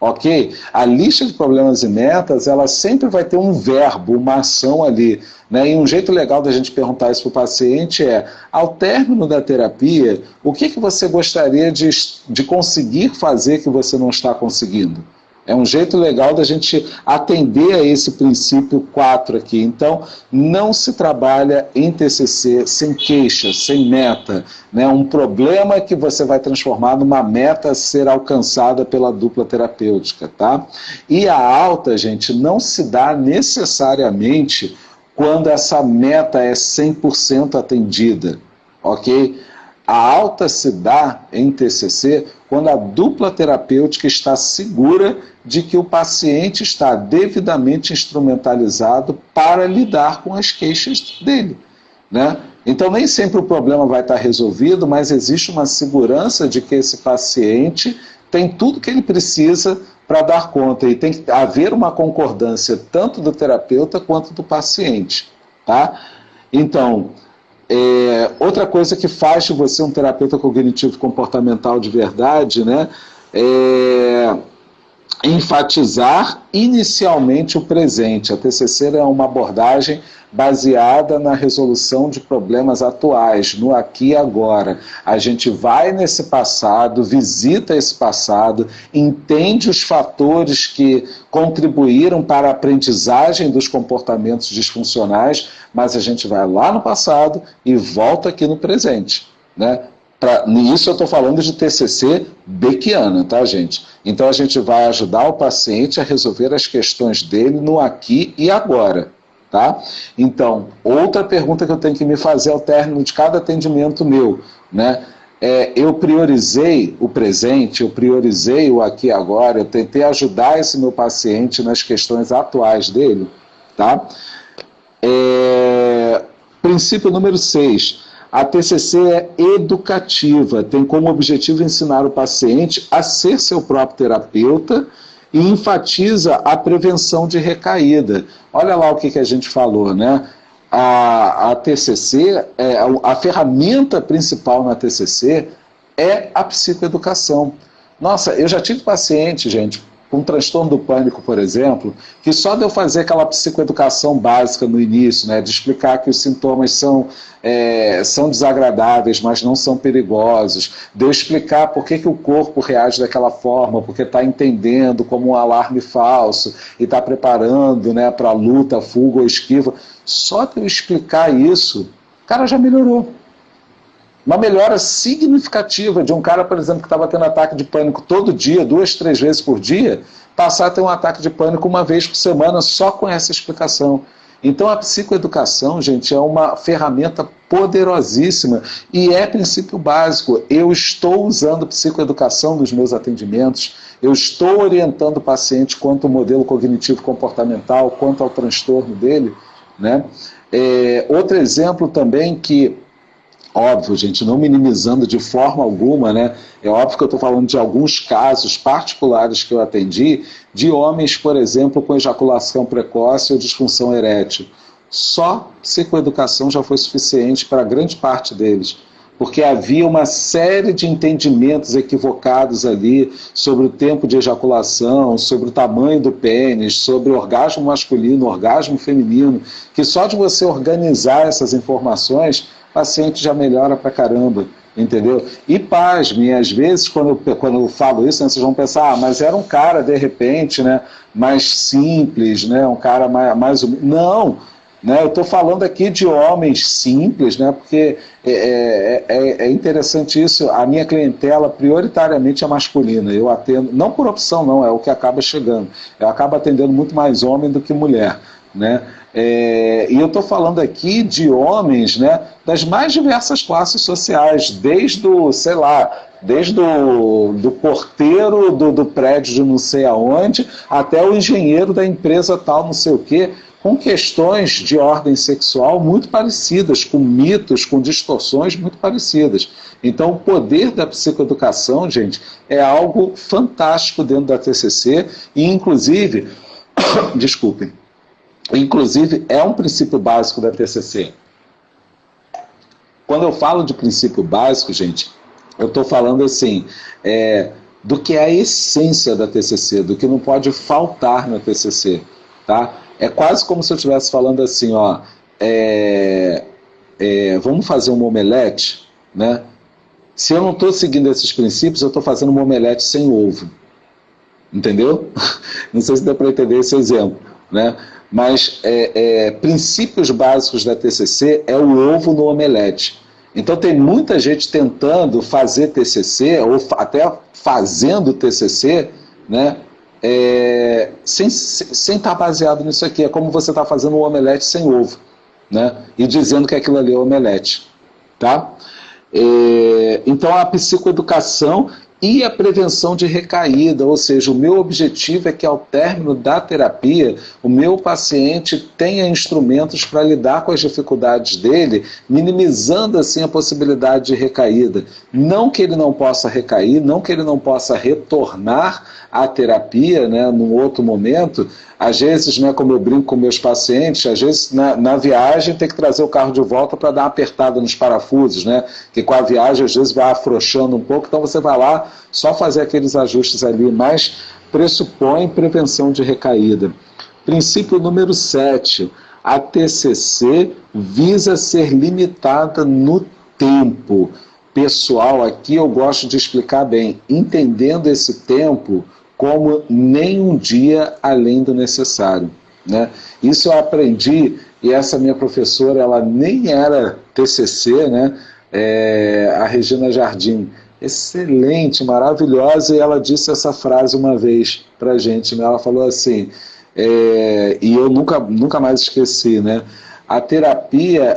[SPEAKER 2] Ok? A lista de problemas e metas, ela sempre vai ter um verbo, uma ação ali, né? E um jeito legal da gente perguntar isso para o paciente é, ao término da terapia, o que você gostaria de conseguir fazer que você não está conseguindo? É um jeito legal da gente atender a esse princípio 4 aqui. Então, não se trabalha em TCC sem queixa, sem meta, né? Um problema que você vai transformar numa meta a ser alcançada pela dupla terapêutica, tá? E a alta, gente, não se dá necessariamente quando essa meta é 100% atendida, ok? A alta se dá em TCC quando a dupla terapêutica está segura de que o paciente está devidamente instrumentalizado para lidar com as queixas dele, né? Então, nem sempre o problema vai estar resolvido, mas existe uma segurança de que esse paciente tem tudo que ele precisa para dar conta, e tem que haver uma concordância tanto do terapeuta quanto do paciente, tá? Então, outra coisa que faz de você um terapeuta cognitivo comportamental de verdade, né, é enfatizar inicialmente o presente. A TCC é uma abordagem baseada na resolução de problemas atuais, no aqui e agora. A gente vai nesse passado, visita esse passado, entende os fatores que contribuíram para a aprendizagem dos comportamentos disfuncionais, mas a gente vai lá no passado e volta aqui no presente, né? Isso eu estou falando de TCC beckiana, tá, gente? Então a gente vai ajudar o paciente a resolver as questões dele no aqui e agora, tá? Então, outra pergunta que eu tenho que me fazer ao término de cada atendimento meu, né? Eu priorizei o presente, eu priorizei o aqui e agora, eu tentei ajudar esse meu paciente nas questões atuais dele, tá? Princípio número 6. A TCC é educativa, tem como objetivo ensinar o paciente a ser seu próprio terapeuta e enfatiza a prevenção de recaída. Olha lá o que a gente falou, né? A TCC, a ferramenta principal na TCC é a psicoeducação. Nossa, eu já tive paciente, gente, com transtorno do pânico, por exemplo, que só de eu fazer aquela psicoeducação básica no início, né, de explicar que os sintomas são desagradáveis, mas não são perigosos, de eu explicar por que o corpo reage daquela forma, porque está entendendo como um alarme falso e está preparando, né, para a luta, fuga ou esquiva, só de eu explicar isso, o cara já melhorou. Uma melhora significativa de um cara, por exemplo, que estava tendo ataque de pânico todo dia, 2, 3 vezes por dia, passar a ter um ataque de pânico uma vez por semana só com essa explicação. Então a psicoeducação, gente, é uma ferramenta poderosíssima e é princípio básico. Eu estou usando psicoeducação nos meus atendimentos, eu estou orientando o paciente quanto ao modelo cognitivo comportamental, quanto ao transtorno dele, né? Outro exemplo também que, óbvio, gente, não minimizando de forma alguma, né? É óbvio que eu estou falando de alguns casos particulares que eu atendi, de homens, por exemplo, com ejaculação precoce ou disfunção erétil. Só psicoeducação já foi suficiente para grande parte deles, porque havia uma série de entendimentos equivocados ali sobre o tempo de ejaculação, sobre o tamanho do pênis, sobre o orgasmo masculino, orgasmo feminino, que só de você organizar essas informações, o paciente já melhora pra caramba, entendeu? E pasmem, às vezes quando eu falo isso, né, vocês vão pensar, mas era um cara, de repente, né, mais simples, né, um cara mais não, né, eu estou falando aqui de homens simples, né, porque é interessante isso, a minha clientela prioritariamente é masculina, eu atendo, não por opção não, é o que acaba chegando, eu acabo atendendo muito mais homem do que mulher, né, e eu estou falando aqui de homens, né, das mais diversas classes sociais, desde o, sei lá, desde do porteiro do prédio de não sei aonde, até o engenheiro da empresa tal, não sei o quê, com questões de ordem sexual muito parecidas, com mitos, com distorções muito parecidas. Então, o poder da psicoeducação, gente, é algo fantástico dentro da TCC e, inclusive, desculpem, inclusive é um princípio básico da TCC. Quando eu falo de princípio básico, gente, eu estou falando assim, do que é a essência da TCC, do que não pode faltar na TCC, tá? É quase como se eu estivesse falando assim, ó, vamos fazer uma omelete, né? Se eu não estou seguindo esses princípios, eu estou fazendo uma omelete sem ovo, entendeu? Não sei se dá para entender esse exemplo, né? Mas princípios básicos da TCC é o ovo no omelete. Então tem muita gente tentando fazer TCC, ou até fazendo TCC, né? Sem estar baseado nisso aqui. É como você está fazendo um omelete sem ovo, né? E dizendo que aquilo ali é omelete, tá? Então a psicoeducação e a prevenção de recaída, ou seja, o meu objetivo é que ao término da terapia, o meu paciente tenha instrumentos para lidar com as dificuldades dele, minimizando assim a possibilidade de recaída. Não que ele não possa recair, não que ele não possa retornar à terapia, né, num outro momento. Às vezes, né, como eu brinco com meus pacientes, às vezes na viagem tem que trazer o carro de volta para dar uma apertada nos parafusos, né, que com a viagem às vezes vai afrouxando um pouco, então você vai lá só fazer aqueles ajustes ali, mas pressupõe prevenção de recaída. Princípio número 7, a TCC visa ser limitada no tempo. Pessoal, aqui eu gosto de explicar bem, entendendo esse tempo como nem um dia além do necessário, né? Isso eu aprendi, e essa minha professora, ela nem era TCC, né? A Regina Jardim, excelente, maravilhosa, e ela disse essa frase uma vez pra gente, né? Ela falou assim, e eu nunca mais esqueci, né? A terapia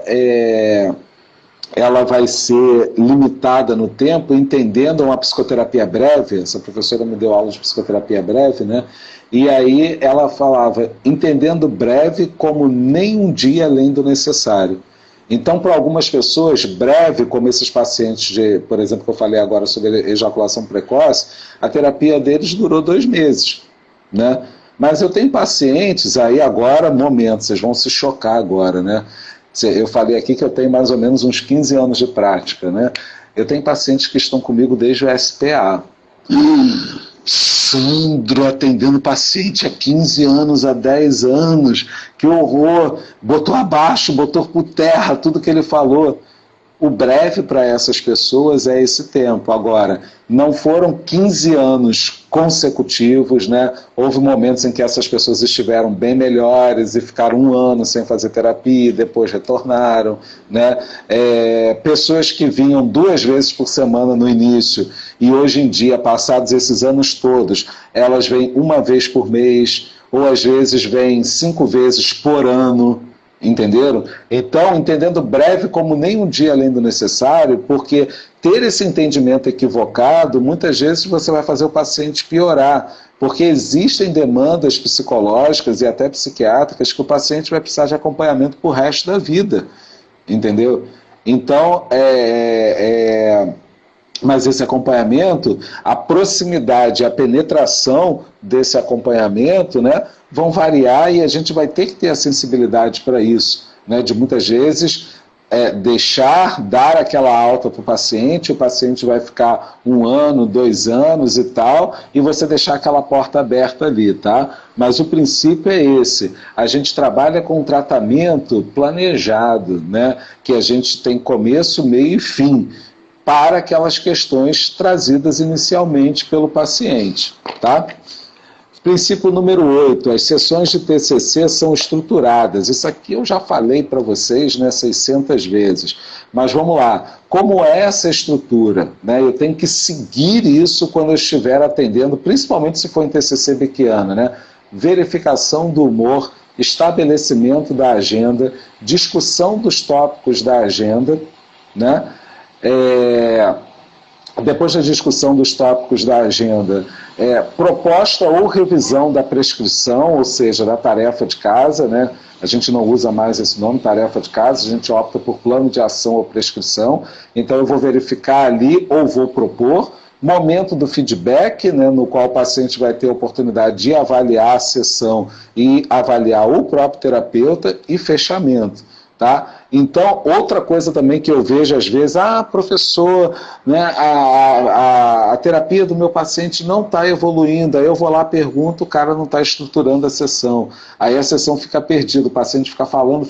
[SPEAKER 2] ela vai ser limitada no tempo, entendendo uma psicoterapia breve. Essa professora me deu aula de psicoterapia breve, né? E aí ela falava, entendendo breve como nem um dia além do necessário. Então, para algumas pessoas, breve, como esses pacientes, por exemplo, que eu falei agora sobre ejaculação precoce, a terapia deles durou 2 meses, né? Mas eu tenho pacientes aí agora, momentos, vocês vão se chocar agora, né? Eu falei aqui que eu tenho mais ou menos uns 15 anos de prática, né? Eu tenho pacientes que estão comigo desde o SPA. Sandro atendendo paciente há 15 anos, há 10 anos, que horror, botou abaixo, botou por terra tudo que ele falou. O breve para essas pessoas é esse tempo. Agora, não foram 15 anos consecutivos, né? Houve momentos em que essas pessoas estiveram bem melhores e ficaram 1 ano sem fazer terapia, depois retornaram, né? Pessoas que vinham 2 vezes por semana no início e hoje em dia, passados esses anos todos, elas vêm 1 vez por mês ou às vezes vêm 5 vezes por ano, Entenderam? Então, entendendo breve como nem um dia além do necessário, porque ter esse entendimento equivocado, muitas vezes você vai fazer o paciente piorar, porque existem demandas psicológicas e até psiquiátricas que o paciente vai precisar de acompanhamento pro resto da vida, entendeu? Então, mas esse acompanhamento, a proximidade, a penetração desse acompanhamento, né, vão variar e a gente vai ter que ter a sensibilidade para isso, né, de muitas vezes dar aquela alta para o paciente vai ficar 1 ano, 2 anos e tal, e você deixar aquela porta aberta ali, tá? Mas o princípio é esse, a gente trabalha com um tratamento planejado, né, que a gente tem começo, meio e fim, para aquelas questões trazidas inicialmente pelo paciente, tá? Princípio número 8, as sessões de TCC são estruturadas. Isso aqui eu já falei para vocês, né, 600 vezes. Mas vamos lá, como é essa estrutura? Né? Eu tenho que seguir isso quando eu estiver atendendo, principalmente se for em TCC beckiana, né? Verificação do humor, estabelecimento da agenda, discussão dos tópicos da agenda, né? Depois da discussão dos tópicos da agenda, proposta ou revisão da prescrição, ou seja, da tarefa de casa, né? A gente não usa mais esse nome, tarefa de casa, a gente opta por plano de ação ou prescrição, então eu vou verificar ali ou vou propor. Momento do feedback, né, no qual o paciente vai ter a oportunidade de avaliar a sessão e avaliar o próprio terapeuta, e fechamento. Tá? Então, outra coisa também que eu vejo às vezes, professor, né, a terapia do meu paciente não está evoluindo, aí eu vou lá, pergunto, o cara não está estruturando a sessão, aí a sessão fica perdida, o paciente fica falando,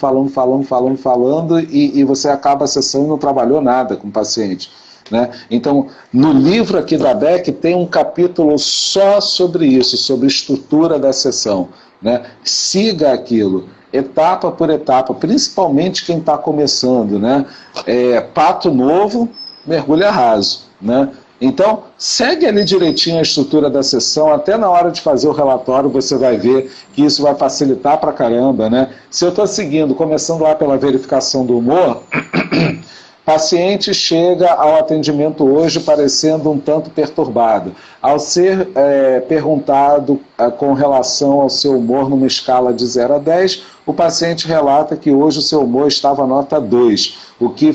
[SPEAKER 2] e você acaba a sessão e não trabalhou nada com o paciente. Né? Então, no livro aqui da Beck tem um capítulo só sobre isso, sobre estrutura da sessão. Né? Siga aquilo, etapa por etapa, principalmente quem está começando, né? Pato novo, mergulha raso, né? Então, segue ali direitinho a estrutura da sessão, até na hora de fazer o relatório você vai ver que isso vai facilitar pra caramba, né? Se eu estou seguindo, começando lá pela verificação do humor, paciente chega ao atendimento hoje parecendo um tanto perturbado. Ao ser perguntado com relação ao seu humor numa escala de 0 a 10, o paciente relata que hoje o seu humor estava nota 2, o que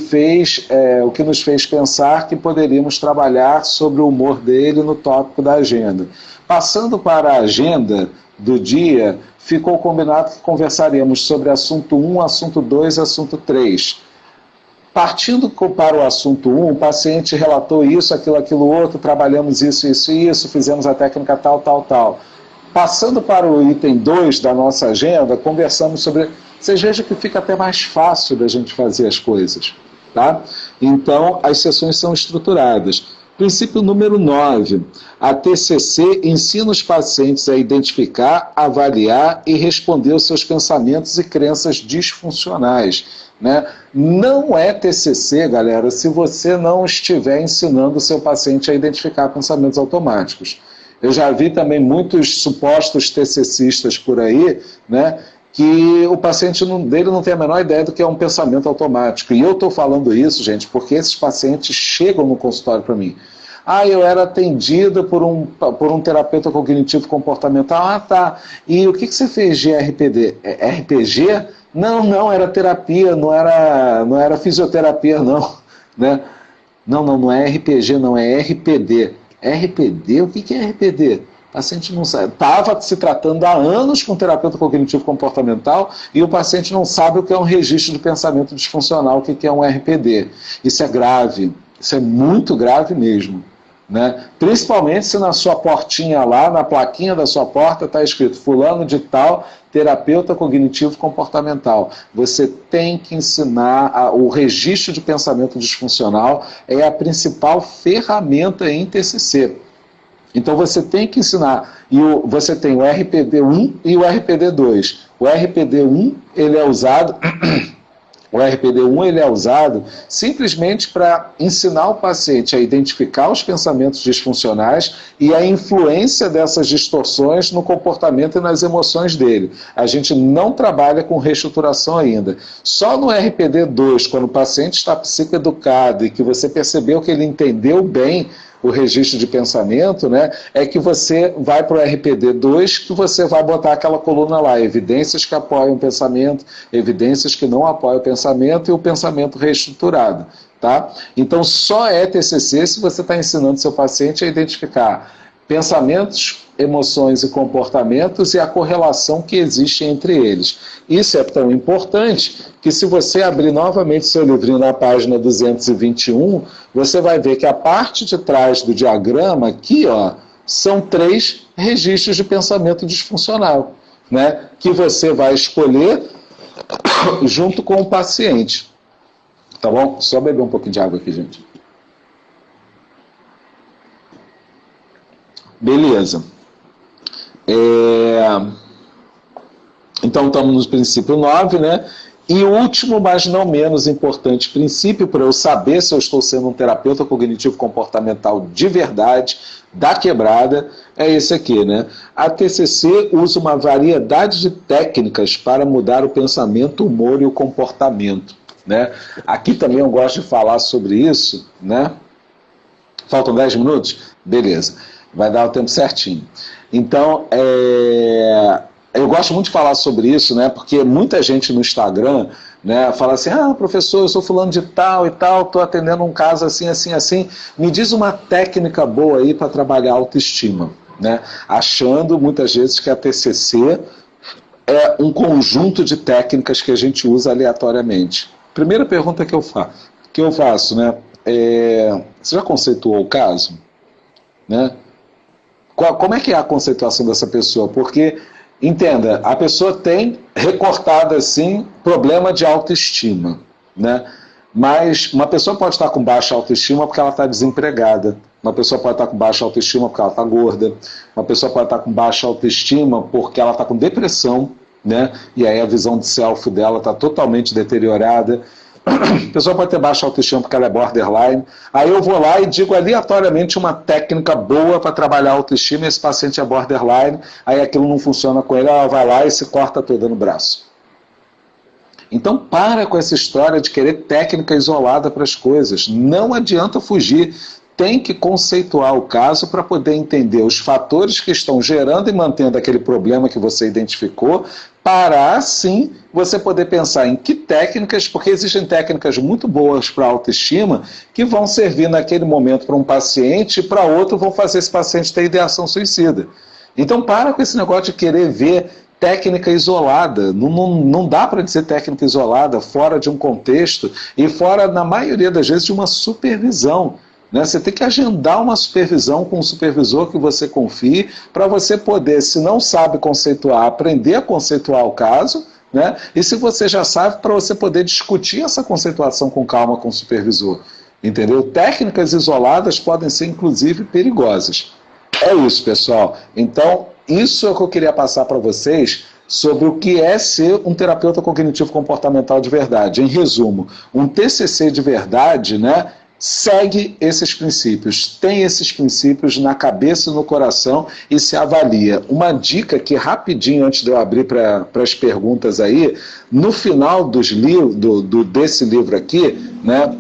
[SPEAKER 2] nos fez pensar que poderíamos trabalhar sobre o humor dele no tópico da agenda. Passando para a agenda do dia, ficou combinado que conversaríamos sobre assunto 1, assunto 2 e assunto 3. Partindo para o assunto 1, o paciente relatou isso, aquilo outro, trabalhamos isso, fizemos a técnica tal. Passando para o item 2 da nossa agenda, conversamos sobre... Vocês vejam que fica até mais fácil da gente fazer as coisas, tá? Então, as sessões são estruturadas. Princípio número 9. A TCC ensina os pacientes a identificar, avaliar e responder aos seus pensamentos e crenças disfuncionais. Né? Não é TCC, galera, se você não estiver ensinando o seu paciente a identificar pensamentos automáticos. Eu já vi também muitos supostos TCCistas por aí, né, que o paciente dele não tem a menor ideia do que é um pensamento automático. E eu estou falando isso, gente, porque esses pacientes chegam no consultório para mim. Eu era atendida por um terapeuta cognitivo comportamental. Tá. E o que você fez de RPD? RPG? Não, era terapia, não era fisioterapia, não. Né? Não é RPG, não, é RPD. RPD? O que é RPD? O paciente não sabe. Estava se tratando há anos com terapeuta cognitivo comportamental e o paciente não sabe o que é um registro de pensamento disfuncional, o que é um RPD. Isso é grave, isso é muito grave mesmo. Né? Principalmente se na sua portinha lá, na plaquinha da sua porta, está escrito fulano de tal, terapeuta cognitivo comportamental. Você tem que ensinar o registro de pensamento disfuncional, é a principal ferramenta em TCC. Então você tem que ensinar, e você tem o RPD-1 e o RPD-2. O RPD-1 ele é usado O RPD-1 ele é usado simplesmente para ensinar o paciente a identificar os pensamentos disfuncionais e a influência dessas distorções no comportamento e nas emoções dele. A gente não trabalha com reestruturação ainda. Só no RPD-2, quando o paciente está psicoeducado e que você percebeu que ele entendeu bem o registro de pensamento, né, é que você vai para o RPD-2, que você vai botar aquela coluna lá, evidências que apoiam o pensamento, evidências que não apoiam o pensamento e o pensamento reestruturado. Tá? Então só é TCC se você está ensinando seu paciente a identificar pensamentos, emoções e comportamentos e a correlação que existe entre eles. Isso é tão importante que se você abrir novamente seu livrinho na página 221, você vai ver que a parte de trás do diagrama aqui, ó, são 3 registros de pensamento disfuncional, né, que você vai escolher junto com o paciente. Tá bom? Só beber um pouquinho de água aqui, gente. Beleza. Então estamos no princípio 9, né? E o último, mas não menos importante princípio, para eu saber se eu estou sendo um terapeuta cognitivo-comportamental de verdade, da quebrada, é esse aqui, né? A TCC usa uma variedade de técnicas para mudar o pensamento, o humor e o comportamento, né? Aqui também eu gosto de falar sobre isso, né? Faltam 10 minutos? Beleza. Vai dar o tempo certinho. Então, eu gosto muito de falar sobre isso, né? Porque muita gente no Instagram, né, fala assim, professor, eu sou fulano de tal e tal, estou atendendo um caso assim, assim, assim, me diz uma técnica boa aí para trabalhar a autoestima, né? Achando muitas vezes que a TCC é um conjunto de técnicas que a gente usa aleatoriamente. Primeira pergunta que eu faço, né? Você já conceituou o caso? Né? Como é que é a conceituação dessa pessoa? Porque, entenda, a pessoa tem recortado assim problema de autoestima, né? Mas uma pessoa pode estar com baixa autoestima porque ela está desempregada, uma pessoa pode estar com baixa autoestima porque ela está gorda, uma pessoa pode estar com baixa autoestima porque ela está com depressão, né? E aí a visão de self dela está totalmente deteriorada. A pessoa pode ter baixa autoestima porque ela é borderline. Aí eu vou lá e digo aleatoriamente uma técnica boa para trabalhar a autoestima, e esse paciente é borderline, aí aquilo não funciona com ele, ela vai lá e se corta toda no braço. Então para com essa história de querer técnica isolada para as coisas. Não adianta fugir. Tem que conceituar o caso para poder entender os fatores que estão gerando e mantendo aquele problema que você identificou, para assim você poder pensar em que técnicas, porque existem técnicas muito boas para a autoestima que vão servir naquele momento para um paciente e para outro vão fazer esse paciente ter ideação suicida. Então para com esse negócio de querer ver técnica isolada. Não dá para dizer técnica isolada fora de um contexto e fora, na maioria das vezes, de uma supervisão. Né? Você tem que agendar uma supervisão com um supervisor que você confie para você poder, se não sabe conceituar, aprender a conceituar o caso, né? E se você já sabe, para você poder discutir essa conceituação com calma com o supervisor. Entendeu? Técnicas isoladas podem ser, inclusive, perigosas. É isso, pessoal. Então, isso é o que eu queria passar para vocês sobre o que é ser um terapeuta cognitivo-comportamental de verdade. Em resumo, um TCC de verdade, né? Segue esses princípios, tem esses princípios na cabeça e no coração e se avalia. Uma dica que rapidinho, antes de eu abrir para as perguntas aí, no final desse livro aqui, né,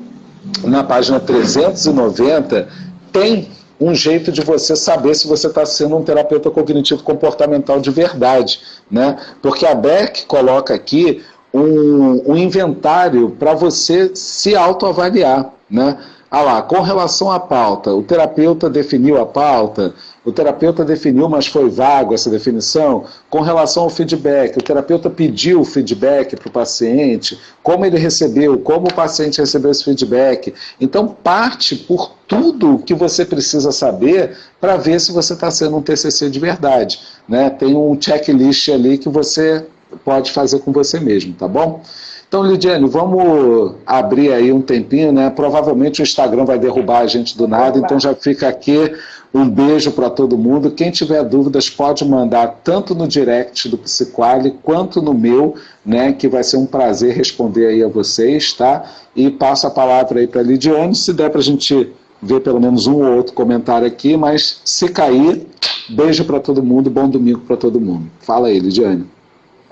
[SPEAKER 2] na página 390, tem um jeito de você saber se você está sendo um terapeuta cognitivo-comportamental de verdade, né? Porque a Beck coloca aqui um inventário para você se autoavaliar, né? Lá, com relação à pauta, o terapeuta definiu a pauta, o terapeuta definiu, mas foi vago essa definição. Com relação ao feedback, o terapeuta pediu o feedback para o paciente, como ele recebeu, como o paciente recebeu esse feedback. Então, parte por tudo que você precisa saber para ver se você está sendo um TCC de verdade, né? Tem um checklist ali que você pode fazer com você mesmo, tá bom? Então, Lidiane, vamos abrir aí um tempinho, né? Provavelmente o Instagram vai derrubar a gente do nada, então já fica aqui um beijo para todo mundo. Quem tiver dúvidas pode mandar tanto no direct do Psiquali quanto no meu, né? Que vai ser um prazer responder aí a vocês, tá? E passo a palavra aí para a Lidiane, se der para a gente ver pelo menos um ou outro comentário aqui, mas se cair, beijo para todo mundo, bom domingo para todo mundo. Fala aí, Lidiane.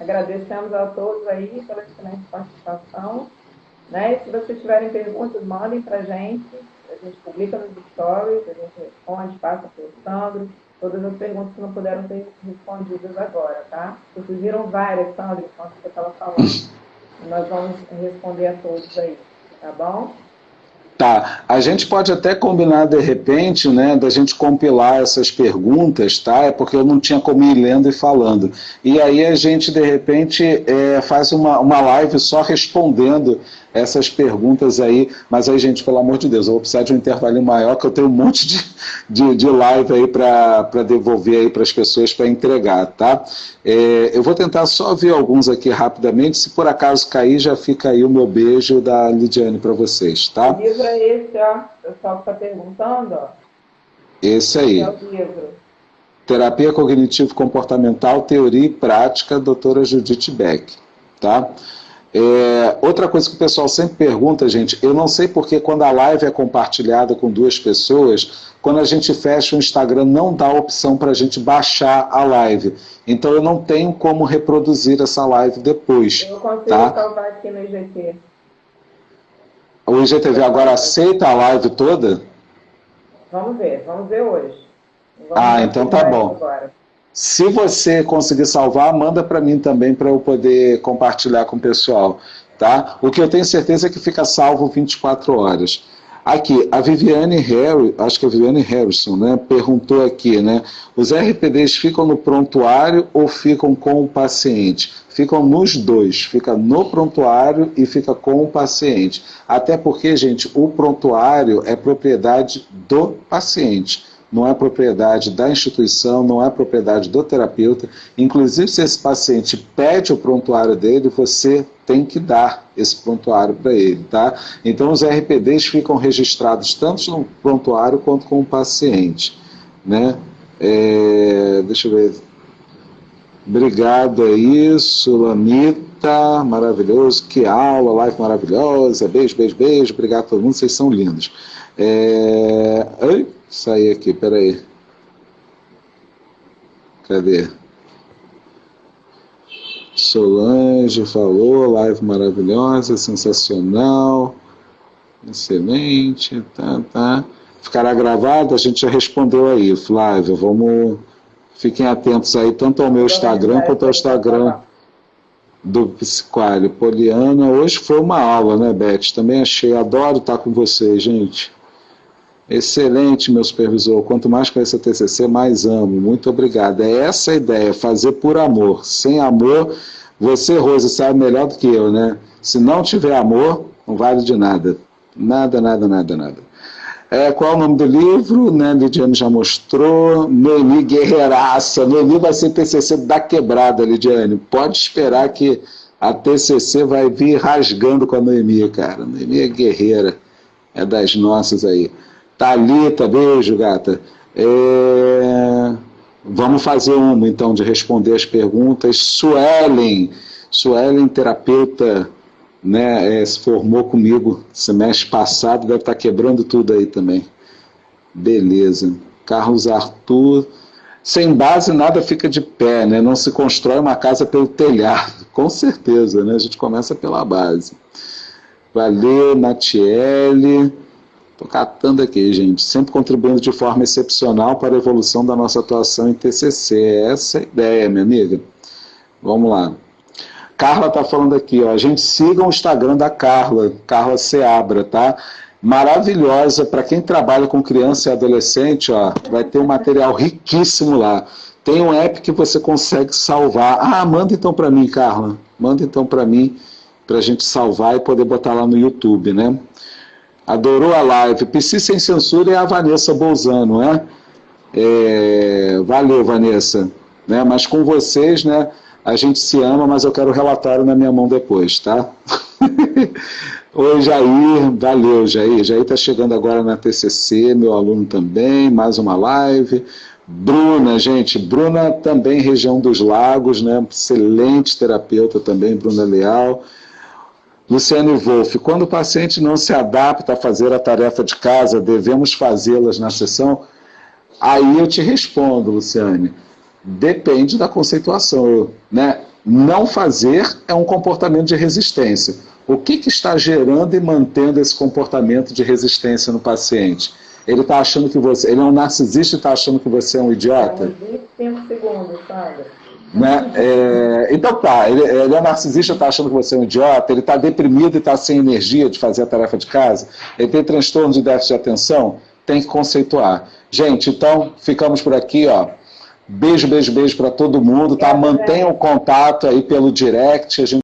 [SPEAKER 1] Agradecemos a todos aí pela excelente participação, né? E se vocês tiverem perguntas, mandem para a gente publica nos stories, a gente responde, passa para o Sandro, todas as perguntas que não puderam ser respondidas agora, tá? Surgiram várias, Sandro, enquanto você estava falando. Nós vamos responder a todos aí, tá bom?
[SPEAKER 2] Tá, a gente pode até combinar de repente, né, da gente compilar essas perguntas, tá? É porque eu não tinha como ir lendo e falando. E aí a gente, de repente, faz uma live só respondendo essas perguntas aí. Mas aí, gente, pelo amor de Deus, eu vou precisar de um intervalo maior, que eu tenho um monte de live aí para devolver aí para as pessoas para entregar, tá? Eu vou tentar só ver alguns aqui rapidamente. Se por acaso cair, já fica aí o meu beijo da Lidiane para vocês, tá?
[SPEAKER 1] O livro é esse, ó. O pessoal está perguntando, ó.
[SPEAKER 2] Esse aí.
[SPEAKER 1] É o livro.
[SPEAKER 2] Terapia Cognitivo-Comportamental, Teoria e Prática, doutora Judith Beck, tá? Outra coisa que o pessoal sempre pergunta, gente, eu não sei porque quando a live é compartilhada com duas pessoas, quando a gente fecha o Instagram não dá a opção para a gente baixar a live. Então eu não tenho como reproduzir essa live depois.
[SPEAKER 1] Eu consigo salvar aqui no IGT.
[SPEAKER 2] O IGTV agora aceita a live toda?
[SPEAKER 1] Vamos ver hoje.
[SPEAKER 2] Então tá bom. Agora. Se você conseguir salvar, manda para mim também para eu poder compartilhar com o pessoal, tá? O que eu tenho certeza é que fica salvo 24 horas. Aqui, a Viviane Harry, acho que é a Viviane Harrison, né, perguntou aqui, né, os RPDs ficam no prontuário ou ficam com o paciente? Ficam nos dois, fica no prontuário e fica com o paciente. Até porque, gente, o prontuário é propriedade do paciente. Não é propriedade da instituição, não é propriedade do terapeuta. Inclusive, se esse paciente pede o prontuário dele, você tem que dar esse prontuário para ele, tá? Então, os RPDs ficam registrados tanto no prontuário quanto com o paciente, né? Deixa eu ver. Obrigado aí, Sulamita, maravilhoso, que aula, live maravilhosa, beijo, beijo, beijo, obrigado a todo mundo, vocês são lindos. Saí aqui, peraí. Cadê? Solange falou, live maravilhosa, sensacional, excelente, tá. Ficará gravado, a gente já respondeu aí, Flávia, fiquem atentos aí, tanto ao meu Instagram quanto ao Instagram do Psiquali. Poliana, hoje foi uma aula, né, Beth? Também achei, adoro estar com vocês, gente. Excelente, meu supervisor. Quanto mais conheço a TCC, mais amo. Muito obrigado. É essa a ideia, fazer por amor. Sem amor, você, Rose, sabe melhor do que eu, né? Se não tiver amor, não vale de nada. Nada, nada, nada, nada. Qual é o nome do livro? Né? Lidiane já mostrou. Noemi Guerreiraça. Noemi vai ser TCC da quebrada, Lidiane. Pode esperar que a TCC vai vir rasgando com a Noemi, cara. Noemi é guerreira. É das nossas aí. Thalita, beijo, gata. Vamos fazer uma, então, de responder as perguntas. Suelen, terapeuta, né, se formou comigo semestre passado, deve estar quebrando tudo aí também. Beleza. Carlos Arthur, sem base nada fica de pé, né? Não se constrói uma casa pelo telhado. Com certeza, né? A gente começa pela base. Valeu, Natiele. Estou catando aqui, gente, sempre contribuindo de forma excepcional para a evolução da nossa atuação em TCC. Essa é a ideia, minha amiga. Vamos lá. Carla está falando aqui, ó, a gente siga o Instagram da Carla Seabra, tá? Maravilhosa, para quem trabalha com criança e adolescente, ó, vai ter um material riquíssimo lá. Tem um app que você consegue salvar. Manda então para mim, Carla. Manda então para mim, para a gente salvar e poder botar lá no YouTube, né? Adorou a live. Psi Sem Censura é a Vanessa Bolzano, né? Valeu, Vanessa. Né? Mas com vocês, né? A gente se ama, mas eu quero o relatório na minha mão depois, tá? Oi, Jair, valeu, Jair. Jair está chegando agora na TCC, meu aluno também, mais uma live. Bruna, gente, Bruna também região dos Lagos, né? Excelente terapeuta também, Bruna Leal. Luciane Wolff, quando o paciente não se adapta a fazer a tarefa de casa, devemos fazê-las na sessão? Aí eu te respondo, Luciane, depende da conceituação, né? Não fazer é um comportamento de resistência. O que está gerando e mantendo esse comportamento de resistência no paciente? Ele está achando que você... Ele é um narcisista e está achando que você é um idiota?
[SPEAKER 1] 25 segundos, sabe?
[SPEAKER 2] Né? Então tá, ele é narcisista, está achando que você é um idiota, ele está deprimido e está sem energia de fazer a tarefa de casa, ele tem transtorno de déficit de atenção, tem que conceituar. Gente, então ficamos por aqui, ó. Beijo, beijo, beijo para todo mundo, tá? Mantenham o contato aí pelo direct, a gente